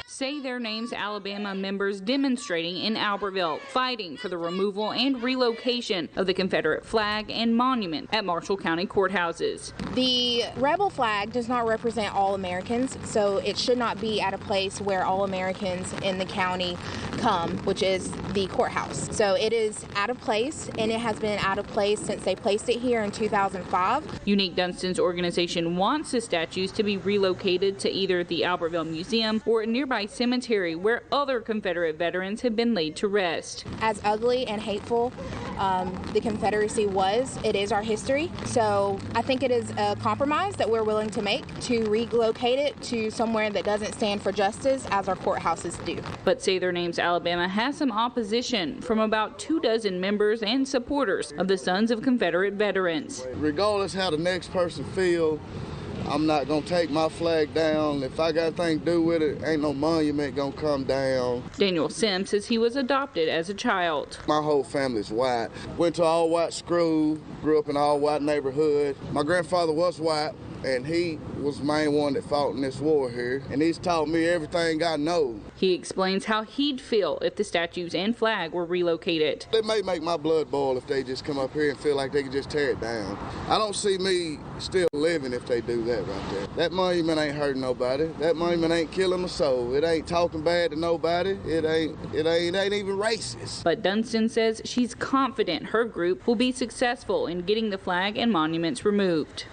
Speaker 22: Say Their Names Alabama members demonstrating in Albertville, fighting for the removal and relocation of the Confederate flag and monument at Marshall County courthouses.
Speaker 3: The rebel flag does not represent all Americans, so it should not be at a place where all Americans in the county come, which is the courthouse. So it is out of place, and it has been out of place since they placed it here in 2005.
Speaker 22: Unique Dunstan's organization wants the statues to be relocated to either the Albertville Museum or a nearby cemetery where other Confederate veterans have been laid to rest.
Speaker 3: As ugly and hateful the Confederacy was, it is our history. So I think it is a compromise that we're willing to make to relocate it to somewhere that doesn't stand for justice as our courthouses do.
Speaker 22: But Say Their Names Alabama has some opposition from about 24 members and supporters of the Sons of Confederate Veterans.
Speaker 5: Regardless how the next person feels, I'm not going to take my flag down. If I got anything to do with it, ain't no monument going to come down.
Speaker 22: Daniel Sims says he was adopted as a child.
Speaker 5: My whole family's white. Went to all white school, grew up in an all white neighborhood. My grandfather was white, and he was the main one that fought in this war here. And he's taught me everything I know.
Speaker 22: He explains how he'd feel if the statues and flag were relocated.
Speaker 5: It may make my blood boil if they just come up here and feel like they can just tear it down. I don't see me still living if they do that right there. That monument ain't hurting nobody. That monument ain't killing a soul. It ain't talking bad to nobody. It ain't even racist.
Speaker 22: But Dunstan says she's confident her group will be successful in getting the flag and monuments removed.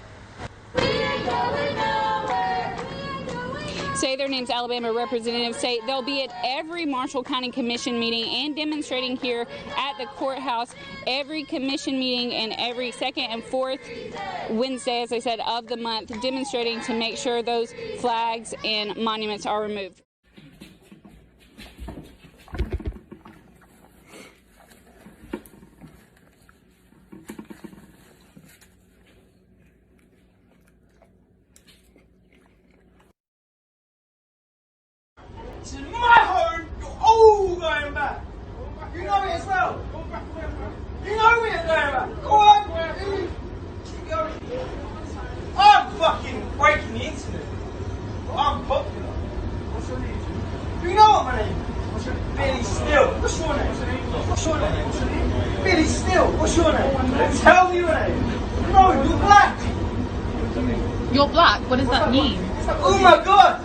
Speaker 22: Say Their Names Alabama representatives say they'll be at every Marshall County Commission meeting and demonstrating here at the courthouse every commission meeting and every second and fourth Wednesday, as I said, of the month, demonstrating to make sure those flags and monuments are removed.
Speaker 4: This is my home. You're all going back. You know it as well. You know it going back. Go on. Keep going. I'm fucking breaking the internet. I'm popular. What's your name? You know what my name is? Billy Still. What's your name? What's your name? Billy Still. What's your name? Tell me your name. No, you're black.
Speaker 22: You're black? What does that mean?
Speaker 4: Oh my god.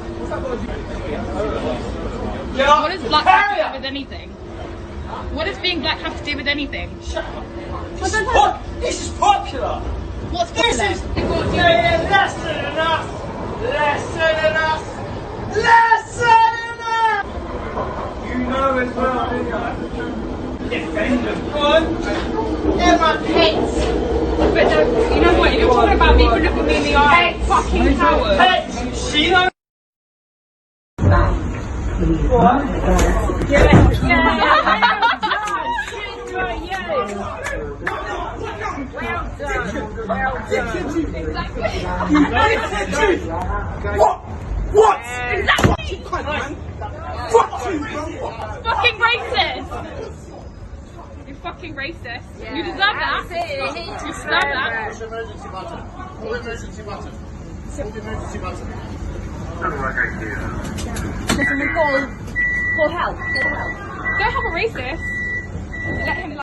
Speaker 22: What does black have to do with anything? What does being black have to do with anything?
Speaker 4: Shut up. This is popular.
Speaker 22: What's popular?
Speaker 4: This is less than enough. Less than enough. Less than enough. You know as well, don't you? Defend the good. Everyone hates.
Speaker 22: But you know what? You're talking about me for looking me in the eye. Fucking coward.
Speaker 4: Hey, she knows.
Speaker 22: What?
Speaker 4: What?
Speaker 22: Exactly. Fucking racist. You're fucking racist. Yeah. You deserve that. You deserve that.
Speaker 4: Emergency button. Emergency button. Emergency button.
Speaker 22: Listen, we call help. Go help a racist. Let him.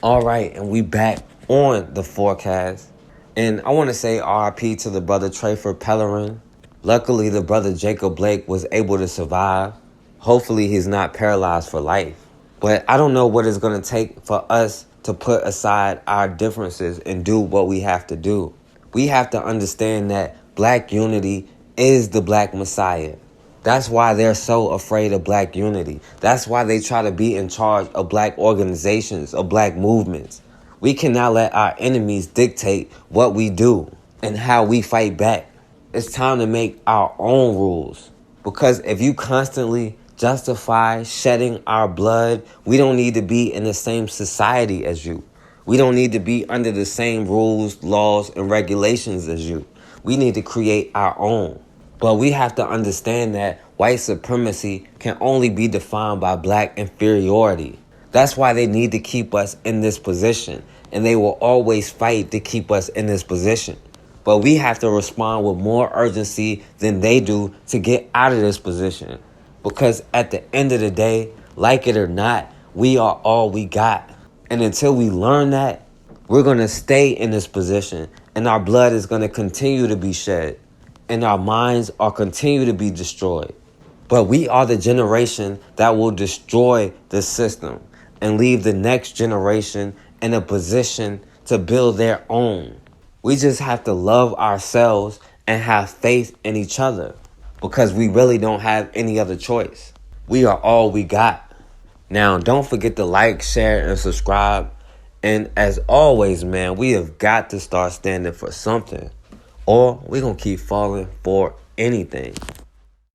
Speaker 6: All right, and we back on the forecast. And I want to say RIP to the brother Trayford Pellerin. Luckily, the brother Jacob Blake was able to survive. Hopefully, he's not paralyzed for life. But I don't know what it's going to take for us to put aside our differences and do what we have to do. We have to understand that black unity is the black messiah. That's why they're so afraid of black unity. That's why they try to be in charge of black organizations, of black movements. We cannot let our enemies dictate what we do and how we fight back. It's time to make our own rules. Because if you constantly justify shedding our blood, we don't need to be in the same society as you. We don't need to be under the same rules, laws, and regulations as you. We need to create our own. But we have to understand that white supremacy can only be defined by black inferiority. That's why they need to keep us in this position, and they will always fight to keep us in this position. But we have to respond with more urgency than they do to get out of this position. Because at the end of the day, like it or not, we are all we got. And until we learn that, we're going to stay in this position, and our blood is going to continue to be shed, and our minds are continue to be destroyed. But we are the generation that will destroy the system and leave the next generation in a position to build their own. We just have to love ourselves and have faith in each other, because we really don't have any other choice. We are all we got. Now, don't forget to like, share, and subscribe. And as always, man, we have got to start standing for something, or we're going to keep falling for anything.